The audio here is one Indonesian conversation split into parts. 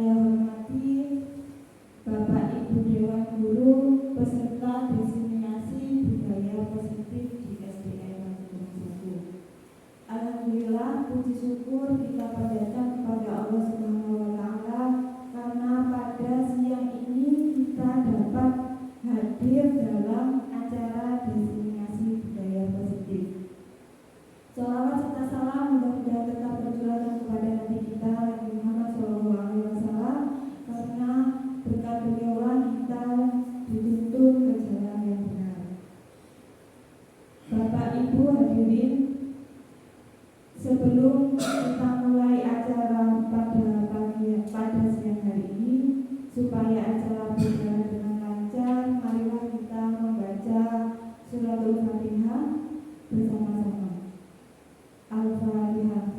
saya hormati Bapak Ibu Dewan Guru beserta diseminasi budaya positif di SDN Batu. Alhamdulillah, puji syukur kita panjatkan kepada Allah Subhanahu wa Ta'ala karena pada siang ini kita dapat hadir dalam acara diseminasi budaya positif. Sholawat serta salam mudah-mudahan tetap tercurahkan kepada Nabi kita Nabi Muhammad SAW, karena berkat beliaulah kita dituntun ke jalan yang benar. Bapak Ibu hadirin, sebelum kita mulai acara pada siang hari ini, supaya acara berjalan dengan lancar, marilah kita membaca suratul Fatihah bersama-sama. Al-Fatihah.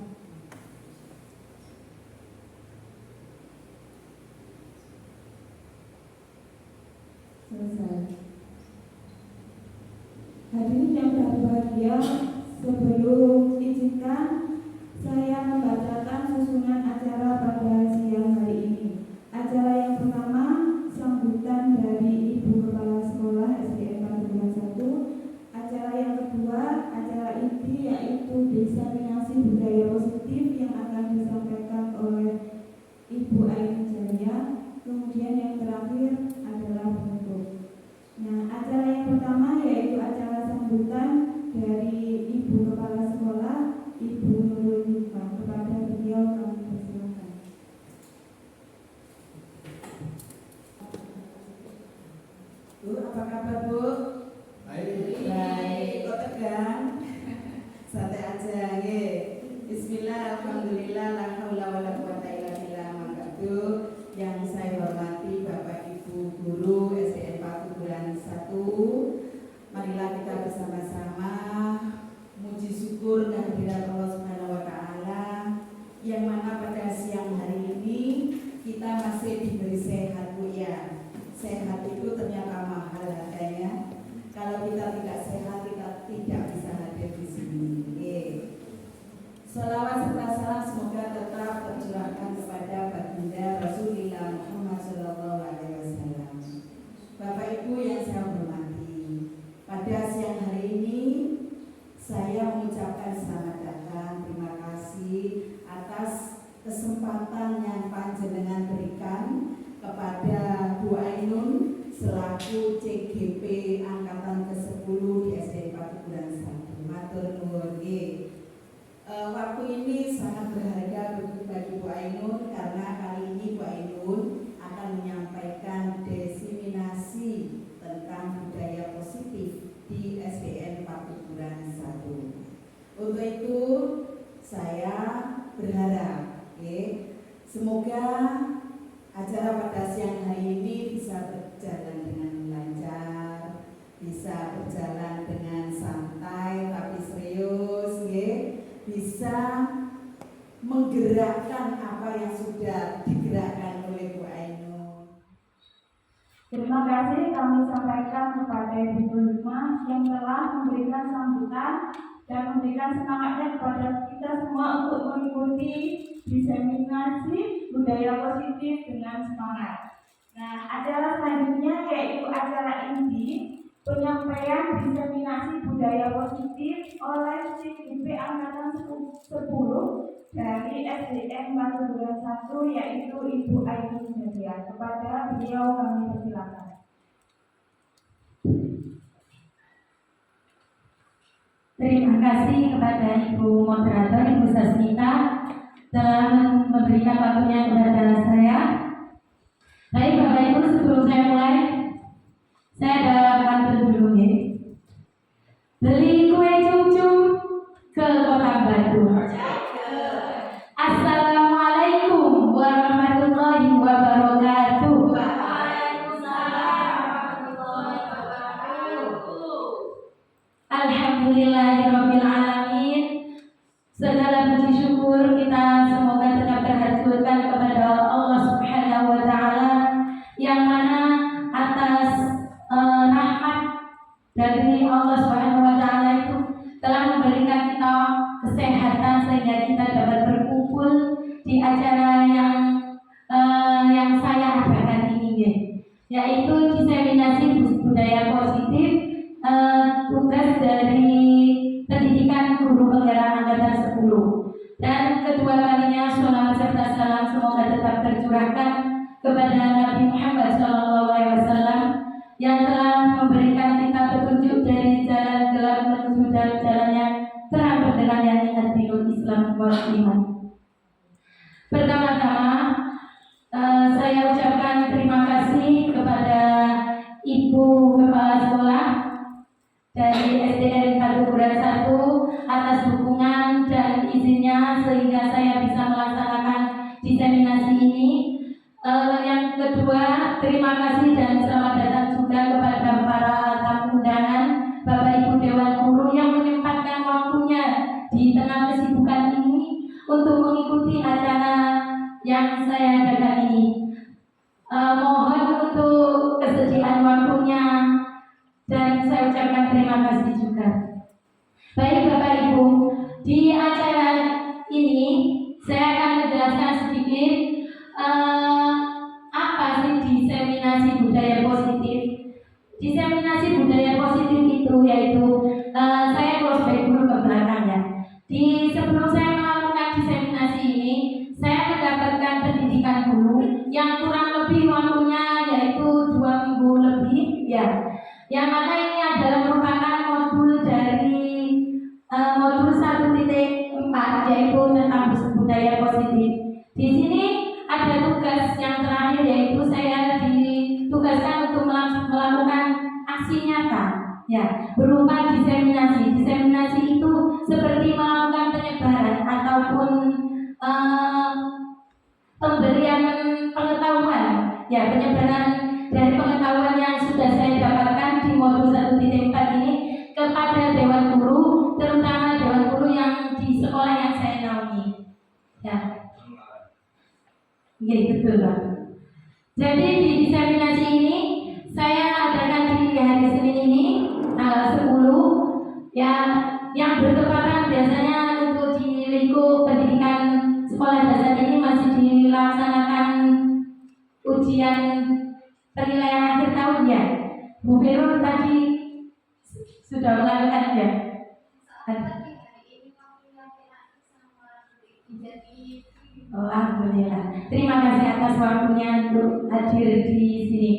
Selesai. Hadirin yang berbahagia, sebelum izinkan saya membacakan susunan acara pada siang hari ini. Acara yang pertama, sambutan dari Ibu Kepala Sekolah SDN Batu. Acara yang kedua, acara inti yaitu diseminasi budaya positif yang akan disampaikan oleh Ibu Ainun Jaya. Kemudian yang terakhir adalah penutup. Nah, acara yang pertama yaitu acara sambutan dari Ibu Kepala Sekolah, Ibu Nurul Hikmah. Kepada beliau kami persilakan. Bu, apa kabar Bu? Baik, kok tegang? Santai aja, nggih. Bismillah, alhamdulillah, la haula wala quwata illa billah. Mangkatu yang saya hormati Bapak Ibu Guru SDN Batu Bulan 1. Marilah kita bersama-sama muji syukur kehadirat Allah Subhanahu wa Ta'ala, yang mana pada siang hari ini kita masih diberi sehat, Bu ya. Sehat itu ternyata mahal harganya. Kalau kita tidak sehat, kita tidak bisa hadir di sini. Salawat serta salam semoga tetap tercurahkan kepada baginda Rasulullah Muhammad SAW. Bapak Ibu yang saya hormati, pada siang hari ini saya mengucapkan selamat datang, terima kasih atas kesempatan yang panjenengan berikan kepada Bu Ainun selaku CGP angkatan ke-10 di SDN Batu Bulan 1. Matur nuwun nggih. Waktu ini sangat berharga bagi Bu Ainun karena kali ini Bu Ainun akan menyampaikan diseminasi tentang budaya positif di SDN Batu Bulan 1. Untuk itu saya berharap semoga acara pada siang hari ini bisa berjalan dengan lancar, bisa berjalan dengan santai tapi serius, bisa menggerakkan apa yang sudah digerakkan oleh Bu Ainun. Terima kasih kami sampaikan kepada Ibu Hikmah yang telah memberikan sambutan dan memberikan semangatnya kepada kita semua untuk mengikuti diseminasi budaya positif dengan semangat. Nah, acara selanjutnya yaitu acara inti penyampaian diseminasi budaya positif oleh CGP angkatan 10 dari SDN Batu Bulan 1 yaitu Ibu Ainun Jaya. Kepada beliau kami persilakan. Terima kasih kepada Ibu Moderator, Ibu Sasmita telah memberikan waktunya kepada saya. Baik Bapak Ibu, sebelum saya mulai, saya ada pantun dulu ya. Beli kue cum-cum ke Kota Batu. Assalamualaikum warahmatullahi wabarakatuh. Alhamdulillahirrabbilalamin. Segala puji syukur kita semoga tetap terhaturkan kepada yaitu diseminasi budaya positif, tugas dari pendidikan guru penggerak angkatan 10. Dan kedua kalinya sholawat serta salam semoga tetap tercurahkan kepada Nabi Muhammad SAW yang telah memberikan kita petunjuk dari jalan gelap menuju jalan yang terang benderang, yakni ad-dinul Islam wal iman. Pertama-tama saya ucapkan terima kasih kepada Ibu Kepala Sekolah dari SDN Kadukuran 1 atas dukungan dan izinnya sehingga saya bisa melaksanakan diseminasi ini. Yang kedua, terima kasih dan selamat datang juga kepada para tamu undangan, Bapak Ibu Dewan Guru yang menyempatkan waktunya di tengah kesibukan ini untuk mengikuti acara yang saya adakan ini. Mohon untuk kesediaan waktunya dan saya ucapkan terima kasih juga. Baik Bapak Ibu, di acara ini saya akan menjelaskan sedikit apa sih diseminasi budaya positif. Diseminasi budaya positif itu yaitu saya flashback dulu ke belakang ya. Sebelum saya melakukan diseminasi ini, saya mendapatkan pendidikan guru yang kurang lebih waktunya yaitu 2 minggu lebih ya. Yang mana ini adalah merupakan modul dari modul 1.4 yaitu tentang budaya positif. Di sini ada tugas yang terakhir yaitu saya ditugaskan untuk melakukan aksi nyata ya berupa diseminasi. Diseminasi itu seperti melakukan penyebaran ataupun pemberian pengetahuan ya, penyebaran dari pengetahuan yang sudah saya dapatkan di modul 1.4 ini kepada dewan guru, terutama dewan guru yang di sekolah yang saya naungi ya. Oke, betul Pak. Jadi di diseminasi ini saya adakan di hari Senin ini tanggal 10 ya, yang bertepatan biasanya untuk di lingkup pendidikan sekolah dasar ini masih dilaksanakan ujian penilaian akhir tahun ya. Bu Vero tadi sudah melakukan ya. Alhamdulillah. Terima kasih atas waktunya untuk hadir di sini.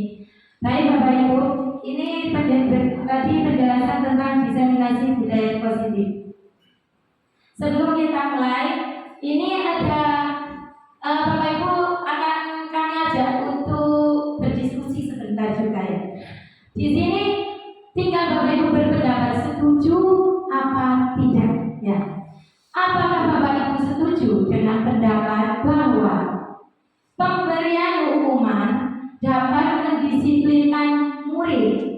Baik Bapak Ibu, ini tadi penjelasan tentang diseminasi budaya positif. Sebelum kita mulai, ini ada Bapak Ibu akan kami ajak untuk berdiskusi sebentar juga ya. Di sini tinggal Bapak Ibu berpendapat setuju apa tidak ya. Apakah Bapak Ibu setuju dengan pendapat bahwa pemberian hukuman dapat mendisiplinkan murid?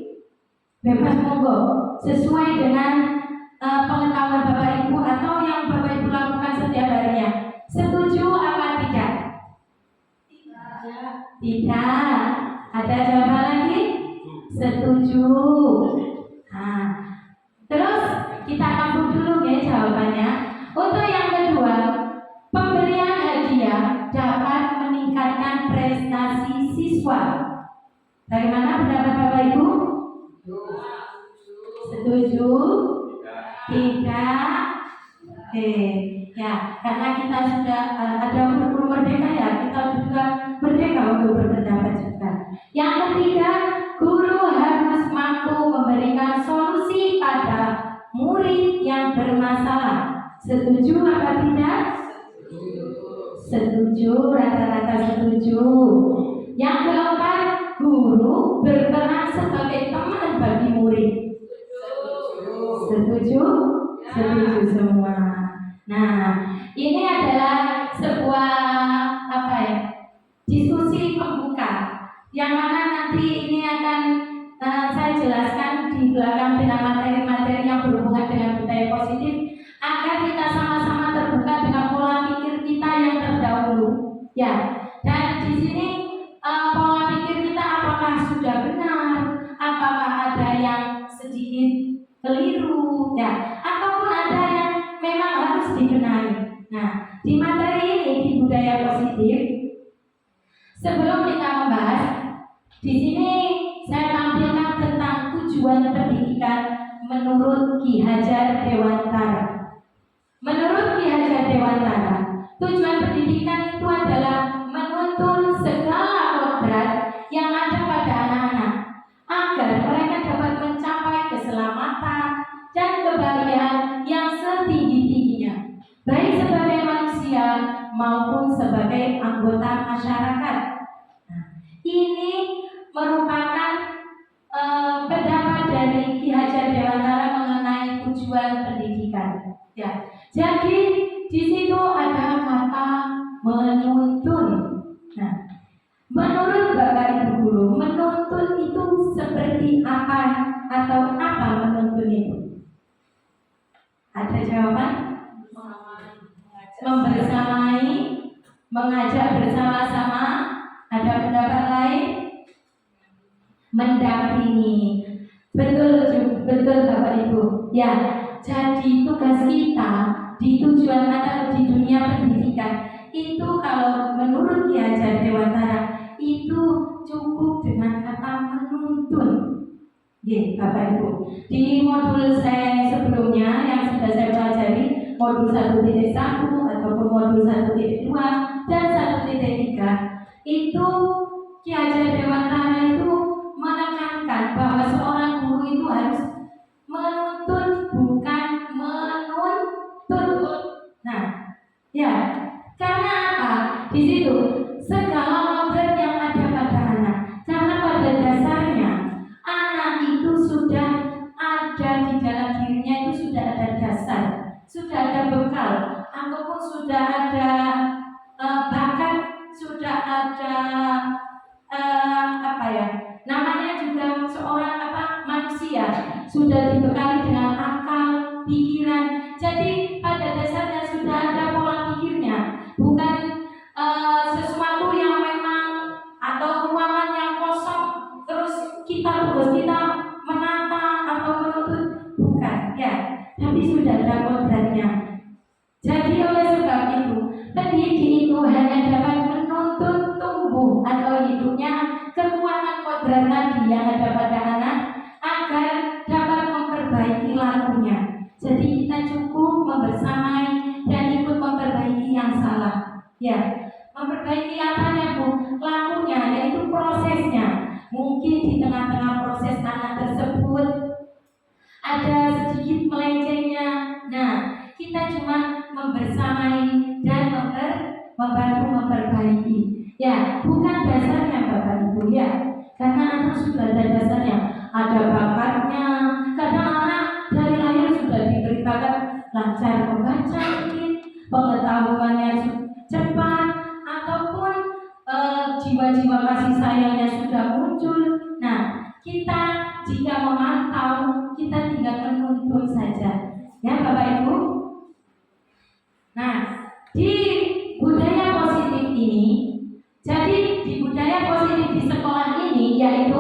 Bebas monggo, sesuai dengan pengetahuan Bapak Ibu atau yang Bapak Ibu lakukan setiap harinya. Setuju apa tidak? Tidak. Ada jawaban lagi? Setuju. Nah, terus kita tampung dulu ya jawabannya. Untuk yang kedua, pemberian hadiah dapat meningkatkan prestasi siswa. Bagaimana pendapat Bapak Ibu? Setuju? Tidak? Oke, ya, karena kita sudah ada kurikulum merdeka ya, kita juga merdeka untuk berpendapat juga. Yang ketiga, guru harus mampu memberikan solusi pada murid yang bermasalah. Setuju apa tidak? Setuju, rata-rata setuju. Yang keempat, guru berperan sebagai teman bagi murid. Setuju? Setuju semua. Nah, ini adalah sebuah diskusi pembuka yang mana nanti ini akan saya jelaskan di belakang dengan materi-materi yang berhubungan dengan budaya positif agar kita sama-sama terbuka dengan pola pikir kita yang terdahulu ya. Dan di sini pola pikir kita apakah sudah benar, apakah ada yang sedikit keliru ya, ataupun ada yang memang harus dibenahi. Nah, di materi ini di budaya positif, sebelum kita membahas, Di sini saya tampilkan tentang tujuan pendidikan menurut Ki Hajar Dewantara. Menurut Ki Hajar Dewantara, tujuan pendidikan itu adalah menuntun segala kodrat yang ada pada anak-anak agar mereka dapat mencapai keselamatan dan kebahagiaan yang setinggi-tingginya, baik sebagai manusia maupun sebagai anggota masyarakat. Nah, ini merupakan pendapat dari Ki Hajar Dewantara mengenai tujuan pendidikan. Ya, jadi di situ ada kata menuntun. Nah, menurut Bapak Ibu guru, menuntun itu seperti apa atau apa menuntun itu? Ada jawaban? Membersamai, mengajak bersama-sama. Ada pendapat lain? Mendampingi. Betul Bapak Ibu. Ya, jadi tugas kita di tujuan atau di dunia pendidikan itu kalau menurut Ki Hajar Dewantara itu cukup dengan kata menuntun. Ya, Bapak Ibu. Di modul saya sebelumnya yang sudah saya pelajari, modul 1.1 ataupun modul 1.2 dan 1.3, itu Ki Hajar Dewantara itu menekankan bahwa seorang guru itu harus menuntun, bukan menuntut. Nah, ya, karena apa? Di situ segala kodrat yang ada pada anak, karena pada dasarnya anak itu sudah ada di dalam dirinya, itu sudah ada dasar, sudah ada bekal, ataupun sudah ada bakat, sudah ada namanya juga seorang manusia, sudah dibekali dengan akal, pikiran. Jadi pada dasarnya sudah ada pola pikirnya, bukan sesuatu yang memang atau ruangan yang kosong terus tugas kita menata atau menuntut, bukan ya, tapi sudah ada kodratnya. Jadi oleh sebab itu pendidik itu hanya dapat menuntun tumbuh atau hidupnya kekuatan kodrat tadi yang ada pada anak agar dapat memperbaiki lakunya. Jadi kita cukup membersamai dan ikut memperbaiki yang salah. Ya, memperbaiki apanya Bu? Lakunya, yaitu prosesnya. Mungkin di tengah-tengah proses anak tersebut ada sedikit melencengnya. Nah, kita cuma membersamai dan membantu memperbaiki. Ya, bukan dasarnya Bapak Ibu ya. Karena anak sudah ada dasarnya, ada bakatnya. Kadang anak dari lahir sudah diberitakan lancar membaca, mungkin pengetahuannya cepat, ataupun jiwa-jiwa kasih sayangnya sudah muncul. Nah, kita jika memantau, kita tinggal menuntun saja, ya Bapak Ibu. Nah, di budaya positif ini, jadi di budaya positif di sekolah ini yaitu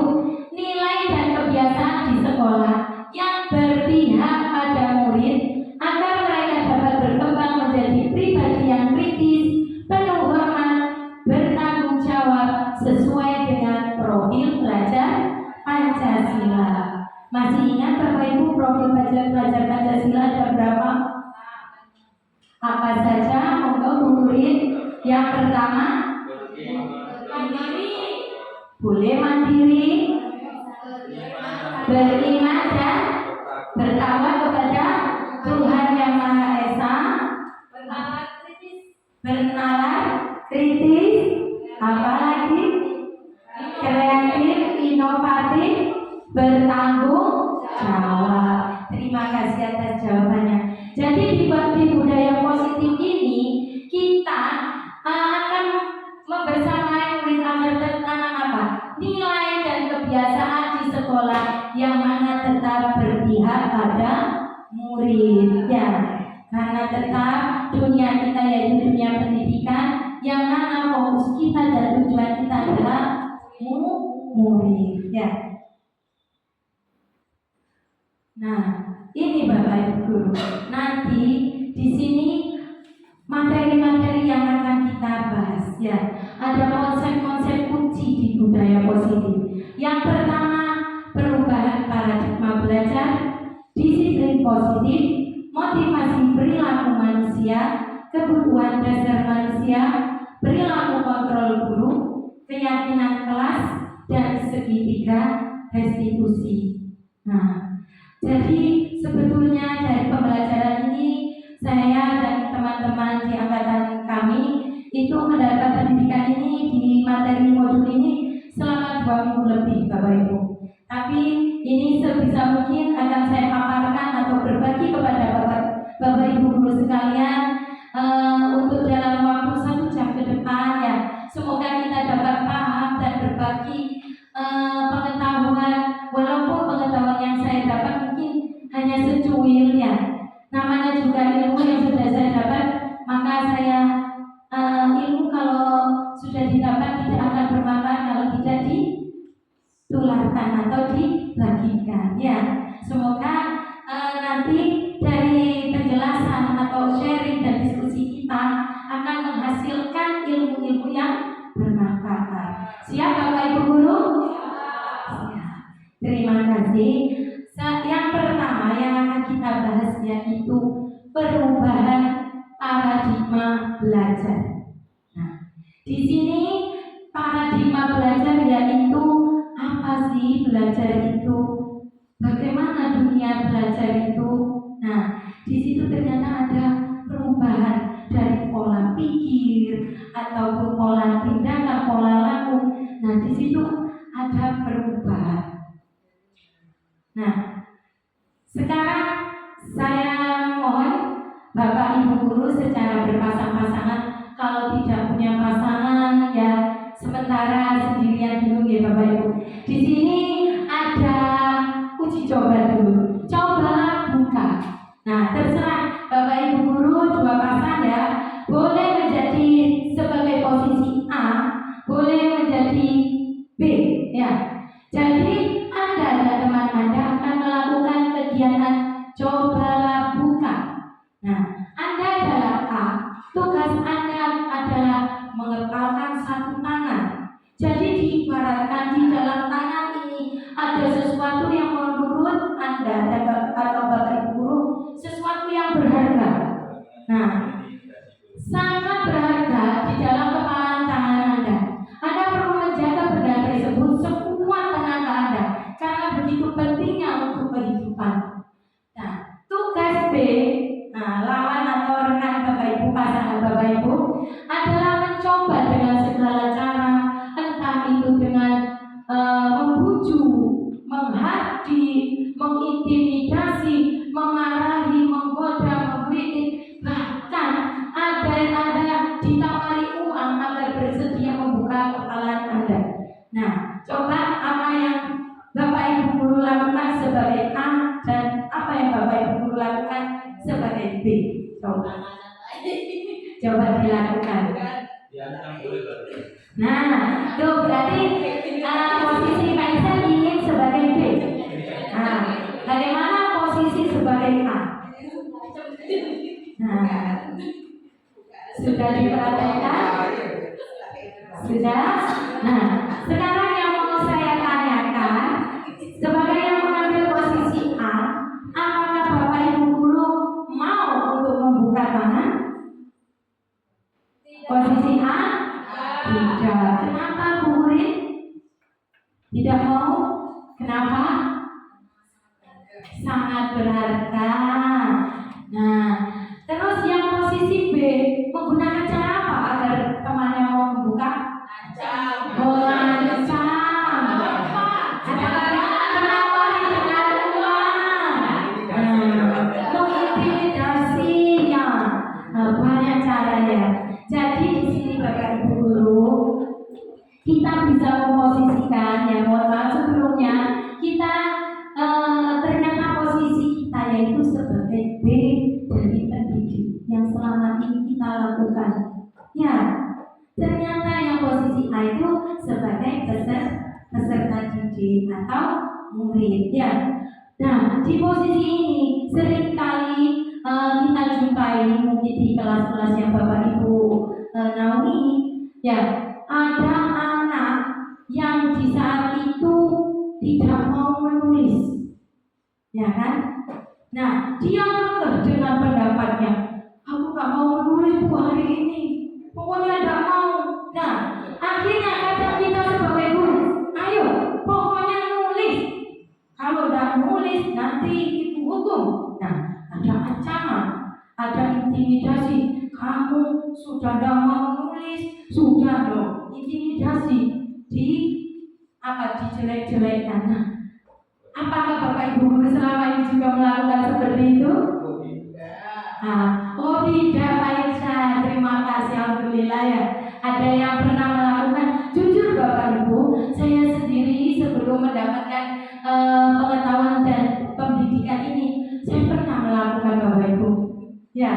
nilai dan kebiasaan di sekolah yang berpihak pada murid agar mereka dapat berkembang menjadi pribadi yang kritis, penuh hormat, bertanggung jawab sesuai dengan profil pelajar Pancasila. Masih ingat Bapak Ibu profil pelajar Pancasila ada berapa? Apa saja? Monggo murid. Yang pertama, boleh mandiri, beriman dan bertakwa kepada Tuhan Yang Maha Esa, bernalar kritis, apalagi kreatif, inovatif, bertanggung jawab. Terima kasih atas jawabannya. Jadi di budaya positif ini kita akan membersamai murid agar tentang apa? Nilai dan kebiasaan di sekolah yang mana tetap berpihak pada murid ya. Karena tetap dunia kita yaitu dunia pendidikan yang mana fokus kita dan tujuan kita adalah murid ya. Nah, ini Bapak Ibu guru. Nanti di sini materi-materi yang akan kita bahas ya. Ada konsep-konsep kunci di budaya positif. undang-undang dasar manusia, perilaku kontrol guru, keyakinan kelas, dan segitiga restitusi. Nah, jadi sebetulnya dari pembelajaran ini saya dan teman-teman di angkatan kami itu mendapat pendidikan ini di materi modul ini selama 2 minggu lebih, Bapak Ibu. Tapi ini sebisa mungkin akan saya paparkan atau berbagi kepada Bapak Ibu guru sekalian untuk dalam waktu 1 jam ke depan ya. Semoga kita dapat paham dan berbagi pengetahuan, walaupun pengetahuan yang saya dapat mungkin hanya secuil ya. Namanya juga ilmu yang sudah saya dapat, maka saya ilmu kalau sudah didapat tidak akan bermanfaat kalau tidak ditularkan atau dibagikan ya. Semoga nanti dari penjelasan atau sharing dan diskusi kita akan menghasilkan ilmu-ilmu yang bermanfaat. Siap Bapak Ibu guru? Siap. Terima kasih. Yang pertama yang akan kita bahas yaitu perubahan paradigma belajar. Nah, di sini paradigma belajar yaitu apa sih belajar itu? Bagaimana dunia belajar itu? Nah, di situ ternyata ada perubahan dari pola pikir ataupun pola tindakan, pola laku. Nah, di situ ada perubahan. Nah, sekarang saya mohon Bapak Ibu guru secara berpasang-pasangan, kalau tidak punya pasangan ya sementara sendirian dulu ya Bapak Ibu. Di sini ada uji coba dulu. Coba buka. Nah, terserah Bapak Ibu guru 2 pasang ya. Boleh menjadi sebagai posisi A, boleh menjadi B ya. Jadi Anda dan teman Anda akan melakukan kegiatan cobalah buka. Nah, Anda adalah A, tugas Anda adalah mengepalkan 1 tangan. Jadi diibaratkan di dalam tangan ini ada sesuatu yang menurut Anda atau Bapak Ibu guru, sesuatu yang berharga. Nah, sangat berharga di dalam kepalan tangan Anda. Anda perlu menjaga benda tersebut sekuat tenaga Anda karena begitu pentingnya untuk kehidupan. Nah, tugas B, lawan atau rekan Bapak Ibu, pasangan Bapak Ibu adalah mencoba dengan segala cara, entah itu dengan membujuk, menghadik, mengintimidasi, memarahi, menggoda, mengkritik, bahkan ada ditawari uang agar bersedia membuka kepala Anda. Nah, coba apa yang Bapak Ibu guru lakukan sebagai A dan apa yang Bapak Ibu guru lakukan sebagai B. Coba dilakukan. Nah, itu berarti posisi Kaisar ingin sebagai B. Nah, bagaimana posisi sebagai A? Nah, sudah diperhatikan? Sudah? Nah, sekarang yang mau saya tanyakan, sebagai yang mengambil posisi A, apakah Bapak Ibu guru mau untuk membuka tangan? Posisi A? Tidak. Kenapa Bu Urin? Tidak mau? Kenapa? Sangat berharga. Nah, terus yang posisi B menggunakan cara apa agar temannya mau membuka? Mengancam. Menawari dengan uang. Mengintimidasi ya. Banyak cara ya. Jadi di sini Bapak Ibu guru, kita bisa memposisikan ya, mohon maaf sebelumnya kita ternyata posisi kita yaitu sebagai B dari pendidik yang selama ini kita lakukan. Ya, ternyata yang posisi A itu sebagai peserta didik atau murid ya. Nah, di posisi ini seringkali kita jumpai mungkin di kelas-kelas yang Bapak Ibu naungi ya, ada anak yang di saat itu tidak mau menulis ya kan. Nah, dia kekeh dengan pendapatnya, aku nggak mau menulis Bu hari ini, pokoknya nggak mau. Nah, akhirnya kata kita sebagai guru, ayo pokoknya nulis. Kalau nggak nulis nanti ibu hukum. Nah, ada ancaman, ada intimidasi. Kamu sudah nggak mau nulis, sudah dong intimidasi, dijelek-jelekkan. Nah, apakah Bapak Ibu guru selama ini juga melakukan seperti itu? Oh tidak Pak Irsa, terima kasih, alhamdulillah ya. Ada yang pernah melakukan. Jujur Bapak Ibu, saya sendiri sebelum mendapatkan pengetahuan dan pendidikan ini, saya pernah melakukan Bapak Ibu. Ya,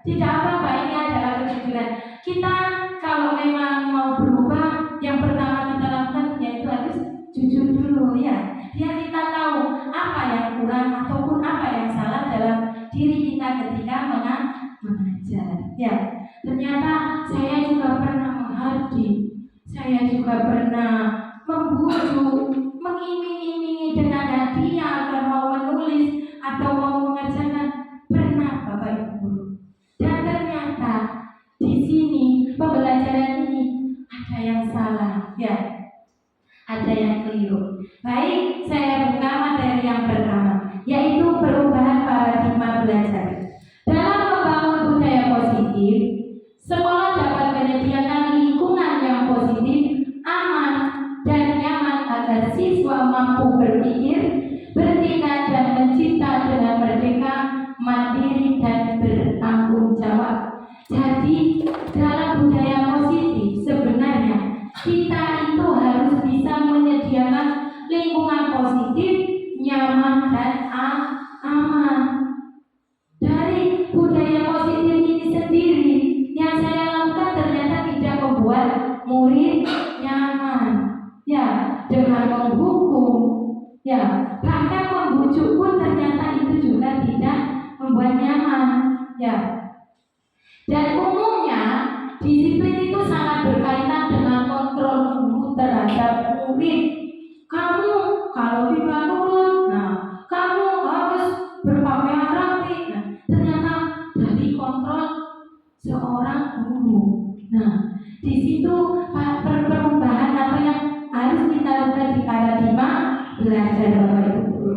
tidak apa-apa, ini adalah kejujuran. Kita kalau memang mau berubah, yang pertama kita lakukan yaitu harus jujur dulu ya. Biar kita tahu apa yang kurang ataupun apa yang salah dalam diri kita ketika mengajar. Ya, ternyata saya juga pernah menghardi, saya juga pernah membujuk, mengiming-imingi dengan hadiah agar mau menulis atau mau mengerjakan, pernah Bapak Ibu. Dan ternyata di sini pembelajaran ini ada yang salah, ya, ada yang keliru. Baik, saya buka materi yang pertama, yaitu perubahan paradigma belajar. Dalam membangun budaya positif, sekolah dapat menyediakan lingkungan yang positif, aman, dan nyaman agar siswa mampu berpikir, bertindak, dan mencipta dengan merdeka, mandiri, dan bertanggung jawab. Jadi, dalam budaya positif sebenarnya kita itu harus bisa menyediakan lingkungan positif, nyaman, dan aman. Dari budaya positif ini sendiri yang saya lakukan ternyata tidak membuat murid nyaman, ya, dengan menghukum, ya, bahkan membujuk pun ternyata itu juga tidak membuat nyaman, ya. Dan umumnya disiplin itu sangat berkaitan dengan kontrol guru terhadap murid. Kamu kalau tidak nurut, nah kamu harus berpakaian rapi. Nah, ternyata dari kontrol seorang guru. Nah, di situ perubahan apa yang harus kita lakukan di paradigma belajar Bapak Ibu.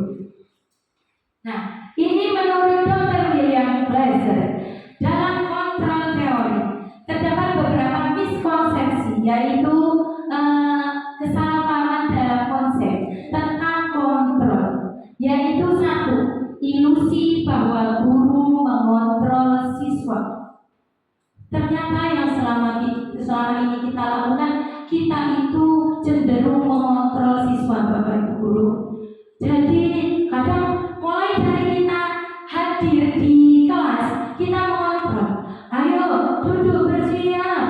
Nah, ini menurut Dr. William Blazer. Dalam kontrol teori terdapat beberapa miskonsepsi, yaitu kesalahpahaman dalam konsep tentang kontrol, yaitu satu, ilusi bahwa guru mengontrol siswa. Ternyata yang selama ini kita lakukan, kita itu cenderung mengontrol siswa Bapak Ibu guru. Jadi kadang mulai dari kita hadir di kelas, kita mengontrol. Ayo duduk bersiap,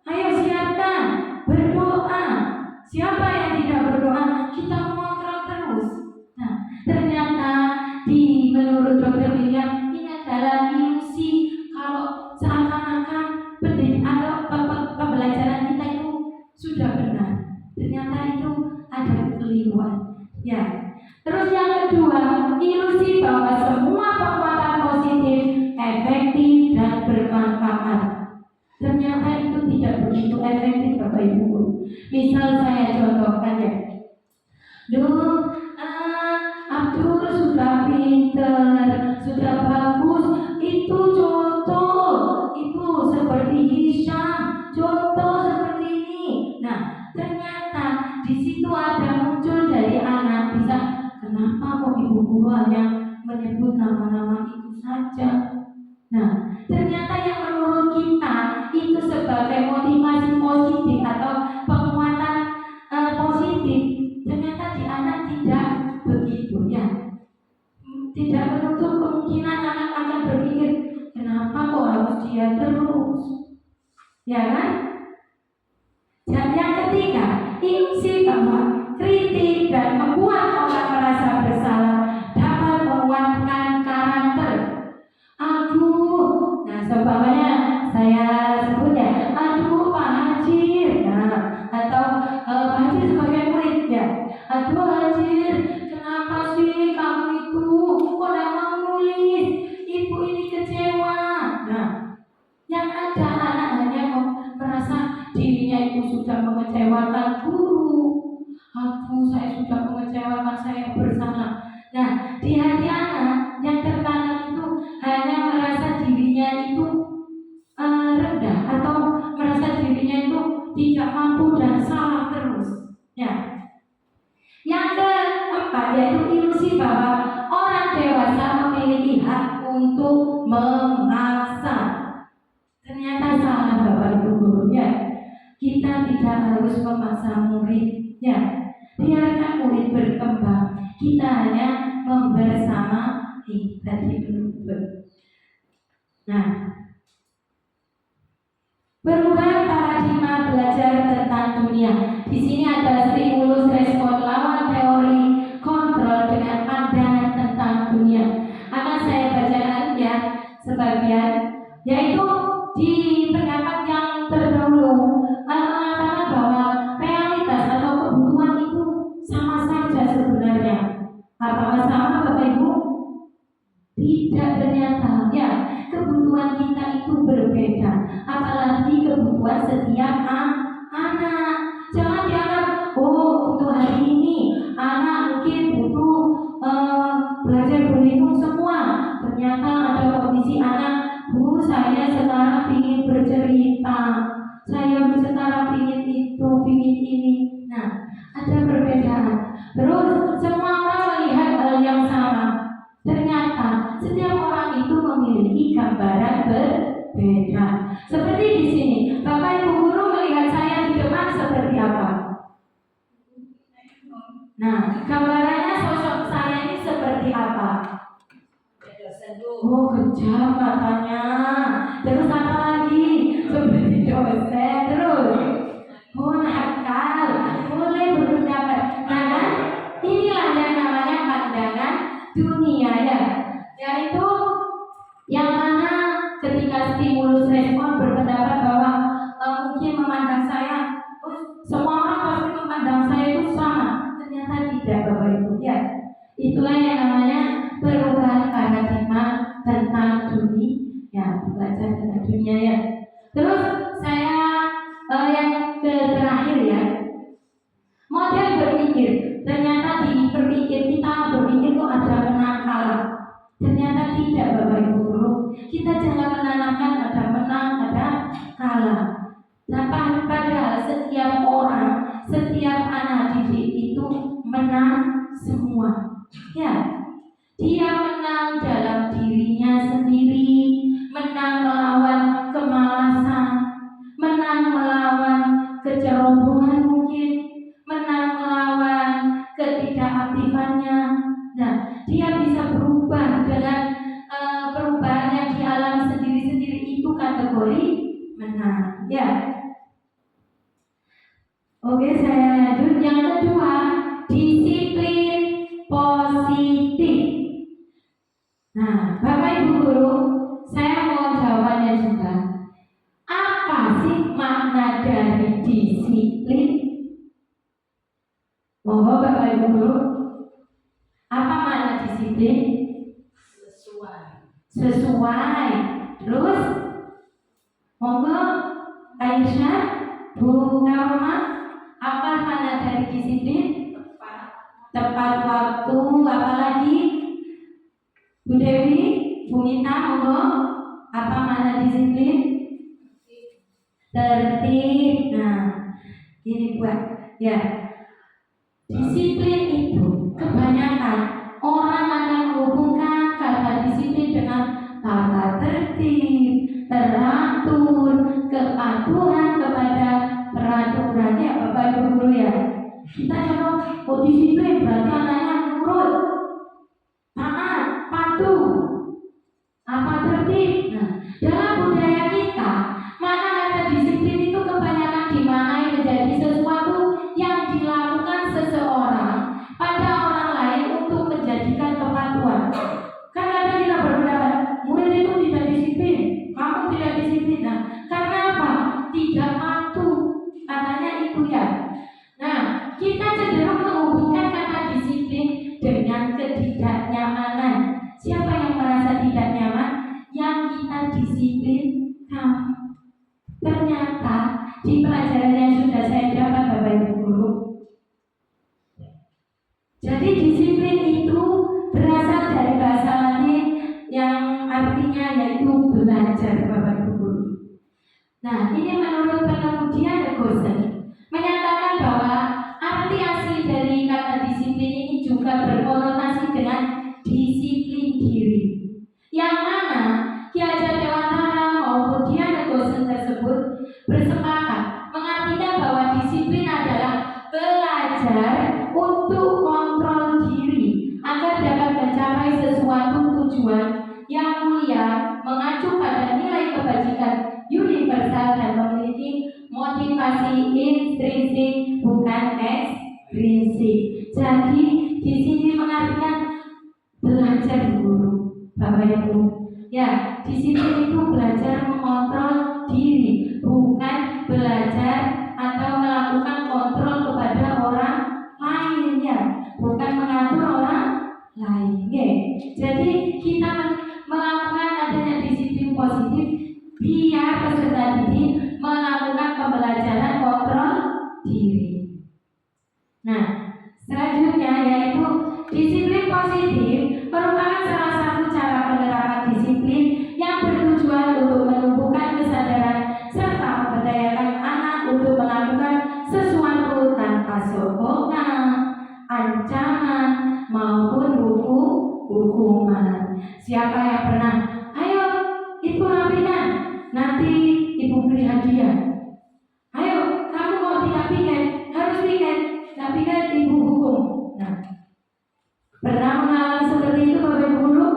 ayo siapkan, berdoa. Siapa yang tidak berdoa, kita mengontrol terus. Nah, ternyata menurut Dr. William ini adalah ilusi kalau seakan-akan pembelajaran kita itu sudah benar. Ternyata itu ada kekeliruan. Ya. Terus yang kedua, ilusi bahwa semua penguatan positif efektif dan bermanfaat. Ternyata itu tidak begitu efektif Bapak Ibu. Misal saya contohkan ya, Abdul sudah pinter, sudah bagus, itu contoh, itu seperti Hisham, contoh seperti ini. Nah, ternyata di situ ada muncul dari anak bisa, kenapa kok ibu guru hanya menyebut nama-nama itu saja? Nah, ternyata yang menurut kita itu sebagai motivasi positif atau penguatan positif, ternyata di anak tidak begitu ya. Tidak menutup kemungkinan anak akan berpikir, kenapa kok harus dia terus? Ya kan? Dan yang ketiga, ilusi bahwa kritik dan membuat orang merasa bersalah dapat menguatkan karakter. Aduh, nah seumpamanya saya sebut ya, aduh Pak Hajir, nah, atau Pak Hajir sebagai murid ya, aduh Hajir, kenapa sih kamu itu kok tidak mau nulis? Ibu ini kecewa. Nah, dewasa memiliki hak untuk memaksa. Ternyata salah Bapak Ibu guru ya. Kita tidak harus memaksa murid ya. Biarkan murid berkembang. Kita hanya membersamai tadi dulu. Nah, perubahan paradigma belajar tentang dunia. Di sini ada stimulus respon lawan teori kontrol dengan pandangan tentang dunia. Akan saya bacakan ya sebagian, yaitu di pendapat yang terdahulu mengatakan bahwa realitas atau kebutuhan itu sama saja sebenarnya. Apakah sama Bapak Ibu? Tidak, ternyata ya kebutuhan kita itu berbeda. Apalagi kebutuhan setiap anak. Jangan dianggap untuk hari ini anak mungkin butuh belajar berhitung semua. Ternyata ada kondisi anak, Bu, saya sekarang ingin bercerita, saya sekarang ingin itu, ingin ini. Nah, ada perbedaan. Terus semua orang melihat hal yang sama. Ternyata setiap orang itu memiliki gambaran berbeda. Seperti di sini, Bapak Ibu guru melihat saya di depan seperti apa? Nah, gambarannya sosok saya ini seperti apa? Oh, kejam matanya. Terus apa lagi? Seperti dosen. Terus nakal, boleh berpendapat. Nah, inilah yang namanya pandangan dunia ya. Yaitu yang mana ketika stimulus respon berpendapat bahwa mungkin memandang saya, semua orang pasti memandang saya itu sama. Ternyata tidak Bapak Ibu ya. Itulah yang namanya perubahan paradigma tentang dunia ya, belajar tentang dunia ya. Terus saya yang terakhir ya, model berpikir. Ternyata di berpikir kita berpikir itu ada menang kalah. Ternyata tidak Bapak Ibu guru. Kita jangan menanamkan ada menang ada kalah. Nah, padahal setiap orang, setiap anak didik itu menang semua. Ya, dia menang dalam dirinya sendiri, menang melawan kemalasan, menang melawan kecerobohan mungkin, menang melawan ketidakaktifannya. Nah, dia bisa berubah dengan perubahan yang dialami sendiri-sendiri, itu kategori menang. Ya. Oke, saya lanjut. Yang kedua, disiplin positif. Nah, Bapak Ibu guru, saya mau jawabannya juga. Apa sih makna dari disiplin? Monggo Bapak Ibu guru. Apa makna disiplin? Sesuai. Terus monggo Aisyah, Bu Karoma, apa makna dari disiplin? Tepat waktu. Apalagi Bu Dewi, Bu Nita, monggo, apa makna disiplin? Tertib. Nah, ini buat ya. Disiplin itu kebanyakan orang akan menghubungkan kata disiplin dengan tata tertib, teratur, kepatuhan kepada peraturan ya Bapak Ibu guru ya. Kita jangan disiplin berarti anaknya nurut, taat, patuh, apa tertib. Nah, dalam budaya kita, mana kata disiplin itu kebanyakan dimaknai menjadi sesuatu yang dilakukan seseorang pada orang lain untuk menjadikan kepatuhan. Kan ada kita berpendapat, murid itu tidak disiplin, kamu tidak disiplin. Nah, karena apa? Tidak patuh, katanya itu ya. Nah, kita cenderung menghubungkan kata disiplin dengan ketidaknyamanan. Siapa yang merasa tidak nyaman? Yang kita disiplinkan. Ternyata di pelajaran yang sudah saya dapat Bapak Ibu guru, jadi disiplin itu berasal dari bahasa Latin yang artinya yaitu belajar Bapak Ibu guru. Nah, ini menurut penemu Dianegosen menyatakan bahwa arti asli dari kata disiplin ini juga berkonotasi dengan disiplin belajar untuk kontrol diri agar dapat mencapai sesuatu tujuan yang mulia, mengacu pada nilai kebajikan universal dan memiliki motivasi intrinsik bukan ekstrinsik. Jadi di sini mengartikan belajar guru, Bapak Ibu. Ya, di sini itu belajar mengontrol diri, bukan belajar atau melakukan kontrol kepada orang lain, ya, bukan mengatur orang lain. Ya. Jadi kita melakukan adanya disiplin positif biar peserta didik melakukan pembelajaran kontrol diri. Nah, selanjutnya yaitu disiplin positif merupakan salah satu cara penerapan disiplin yang bertujuan untuk menumbuhkan kesadaran serta memberdayakan anak untuk melakukan sesuatu tanpa sokongan, ancaman maupun hukuman. Siapa yang pernah, ayo ibu rapikan, nanti ibu beri hadiah. Ayo kamu mau tidak piket, harus piket, tidak piket ibu hukum. Nah, pernah mengalami seperti itu Bapak Ibu Guru?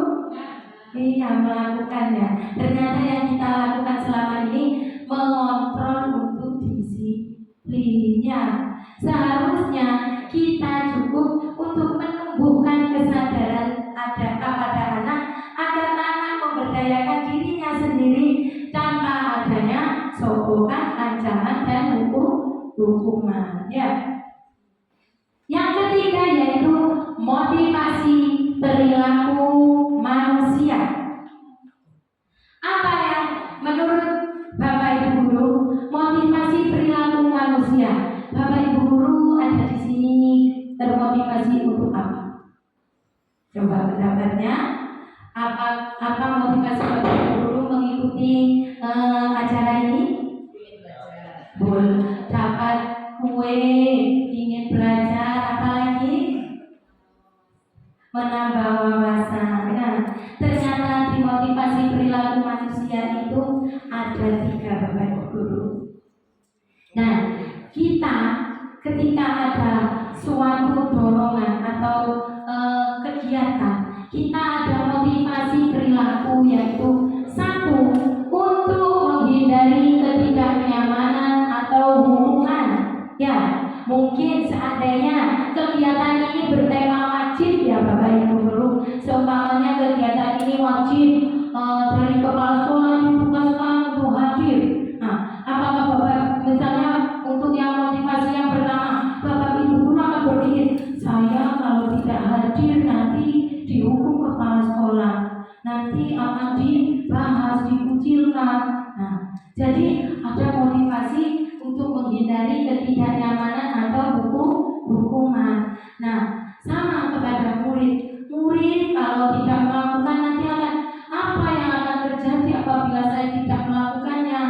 Iya, melakukannya. Ternyata yang kita lakukan selama ini mengontrol untuk disiplinnya. Seharusnya kita cukup untuk menumbuhkan kesadaran ada kepada anak agar anak memberdayakan dirinya sendiri tanpa adanya sokongan, ancaman dan hukuman. Ya. Yang ketiga yaitu motivasi perilaku manusia. Apa yang menurut Bapak Ibu Guru motivasi perilaku manusia? Bapak Ibu Guru ada di sini termotivasi untuk apa? Coba pendapatnya. Apa motivasi Bapak Ibu Guru mengikuti acara ini? Dapat kue, ingin belajar, apalagi menambah wawasan. Nah, ternyata dimotivasi perilaku manusia itu ada 3 Bapak Ibu Guru. Nah, kita ketika ada suatu dorongan atau kegiatan, kita ada motivasi perilaku yaitu 1. Untuk menghindari ketidaknyamanan atau hubungan. Ya, mungkin seandainya kegiatan ini bertema wajib ya Bapak Ibu Guru. Seumpamanya kegiatan ini wajib dari kepala sekolah ditugaskan untuk hadir. Nah, apakah Bapak misalnya untuk yang motivasi yang pertama, Bapak Ibu Guru akan berpikir, saya kalau tidak hadir nanti dihukum kepala sekolah, nanti akan dibahas, dikucilkan. Nah, jadi ada motivasi untuk menghindari ketidaknyamanan atau hukuman. Nah, sama kepada murid. Murid kalau tidak melakukan nanti akan apa yang akan terjadi apabila saya tidak melakukannya.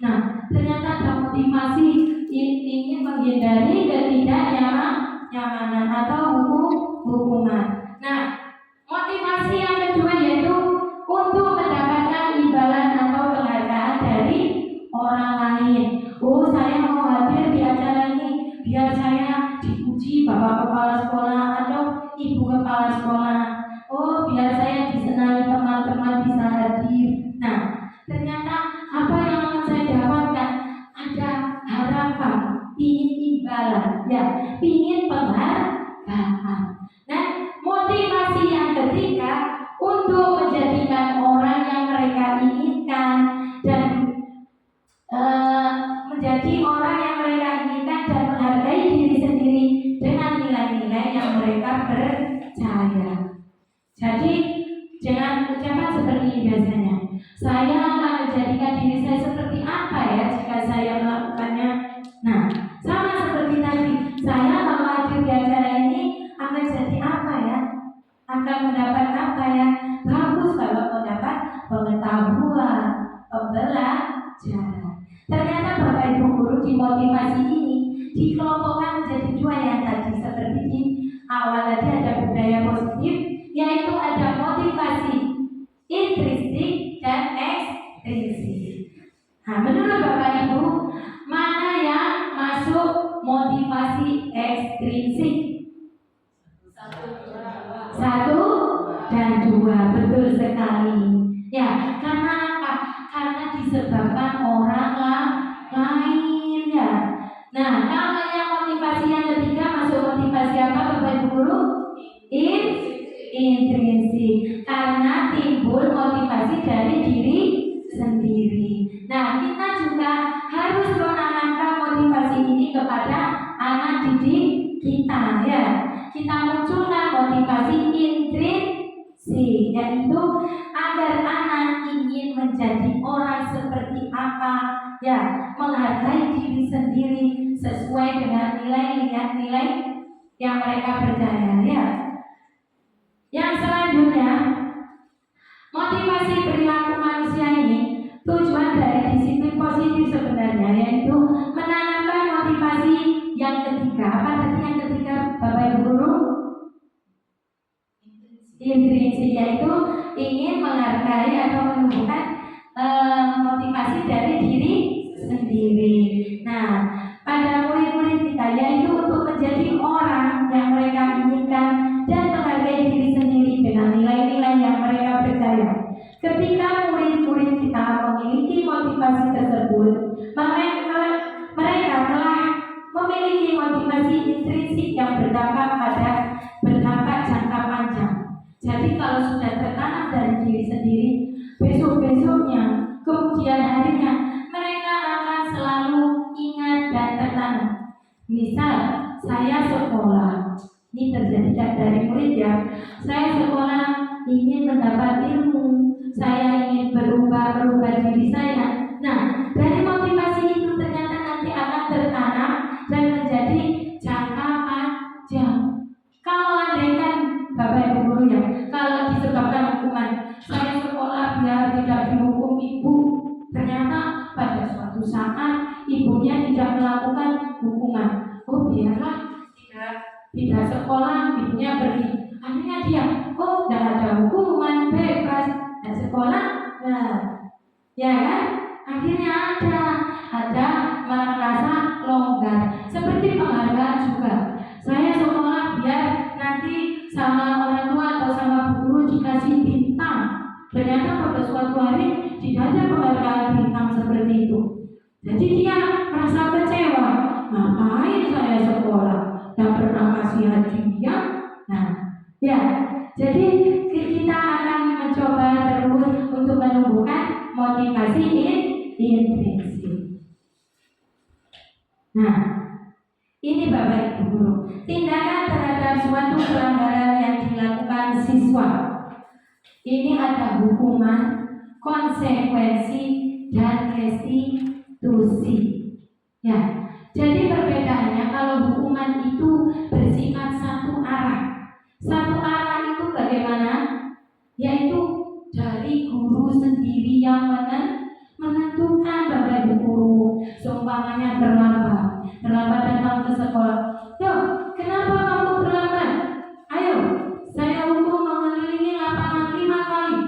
Nah, ternyata ada motivasi ingin menghindari ketidaknyamanan atau hukuman. Nah, motivasi yang kedua yaitu untuk mendapatkan imbalan atau penghargaan dari orang lain. Oh, saya mau hadir di acara ini biar saya dipuji Bapak Kepala Sekolah atau Ibu Kepala Sekolah. Oh, biar saya disenangi teman-teman bisa hadir. Nah, ternyata apa yang akan saya dapatkan? Ada harapan, ingin imbalan, ya, ingin penghargaan. Nah, motivasi yang ketiga untuk menjadikan orang yang mereka inginkan dan menjadi orang yang mereka inginkan dan menghargai diri sendiri dengan nilai-nilai yang mereka percaya. Jadi jangan ucapan seperti ini biasanya. Saya akan menjadikan diri saya seperti apa ya jika saya melakukannya. Nah, sama seperti tadi, saya kalau hadir di acara ini akan jadi apa ya? Akan mendapat apa ya? Bagus kalau mendapat pengetahuan, pembelajaran. Ternyata Bapak Ibu Guru di motivasi ini dikelompokkan menjadi 2 yang tadi seperti di awal tadi ada budaya positif, yaitu ada motivasi intrinsik ekstrinsik? 1 dan 2, betul sekali. Ya, karena apa? Karena disebabkan orang lain ya. Nah, kalau yang motivasi yang ketiga masuk motivasi apa Bapak Ibu Guru? Intrinsik, karena timbul motivasi dari diri sendiri. Nah, kita juga harus menanamkan motivasi ini kepada anak didik kita ya. Kita munculkan motivasi intrinsik, yaitu agar anak ingin menjadi orang seperti apa ya, menghargai diri sendiri sesuai dengan nilai-nilai yang mereka percaya ya. Yang selanjutnya, motivasi perilaku manusia ini tujuan dari disiplin positif sebenarnya, yaitu menanamkan motivasi yang ketiga. Apa tadi yang ketiga Bapak Ibu Guru? Intrinsik, yaitu ingin menghargai atau menumbuhkan motivasi dari diri sendiri. Nah, pada murid-murid kita yaitu untuk menjadi orang yang mereka inginkan dan menghargai diri sendiri dengan nilai-nilai yang mereka percaya. Ketika murid-murid kita memiliki motivasi tersebut, mereka telah memiliki motivasi intrinsik yang berdampak jangka panjang. Jadi kalau sudah tertanam dari diri sendiri, besok-besoknya, kemudian harinya, mereka akan selalu ingat dan tertanam. Misal, saya sekolah, ini terjadi dari murid ya. Saya sekolah ingin mendapat ilmu, saya ingin merubah diri saya. Nah, dari motivasi itu ternyata nanti akan tertanam dan menjadi jangka panjang. Kalau andaikan Bapak Ibu Guru ya, kalau disebabkan hukuman, saya sekolah biar tidak dihukum ibu, ternyata pada suatu saat ibunya tidak melakukan hukuman. Oh biarlah tidak sekolah, ibunya pergi. Akhirnya dia, oh tidak ada hukuman, bebas, dan sekolah, nah, ya kan? Akhirnya ada merasa longgar. Seperti penghargaan juga. Saya sekolah biar nanti sama orang tua atau sama guru dikasih bintang. Ternyata pada suatu hari tidak ada penghargaan bintang seperti itu. Jadi dia merasa kecewa. Ngapain saya sekolah? Dan pernah kasih hadiah. Nah, ya. Jadi kita akan mencoba terus untuk menumbuhkan motivasi intrinsik. Nah, ini Bapak Ibu Guru, tindakan terhadap suatu pelanggaran yang dilakukan siswa. Ini ada hukuman, konsekuensi, dan restitusi. Ya, jadi perbedaannya kalau hukuman itu bersifat satu arah. Satu arah itu bagaimana? Yaitu dari guru sendiri yang menentukan Bapak Ibu Guru. Seumpamanya terlambat datang ke sekolah. Yo, kenapa kamu terlambat? Ayo, saya hukum mengelilingi lapangan 5 kali.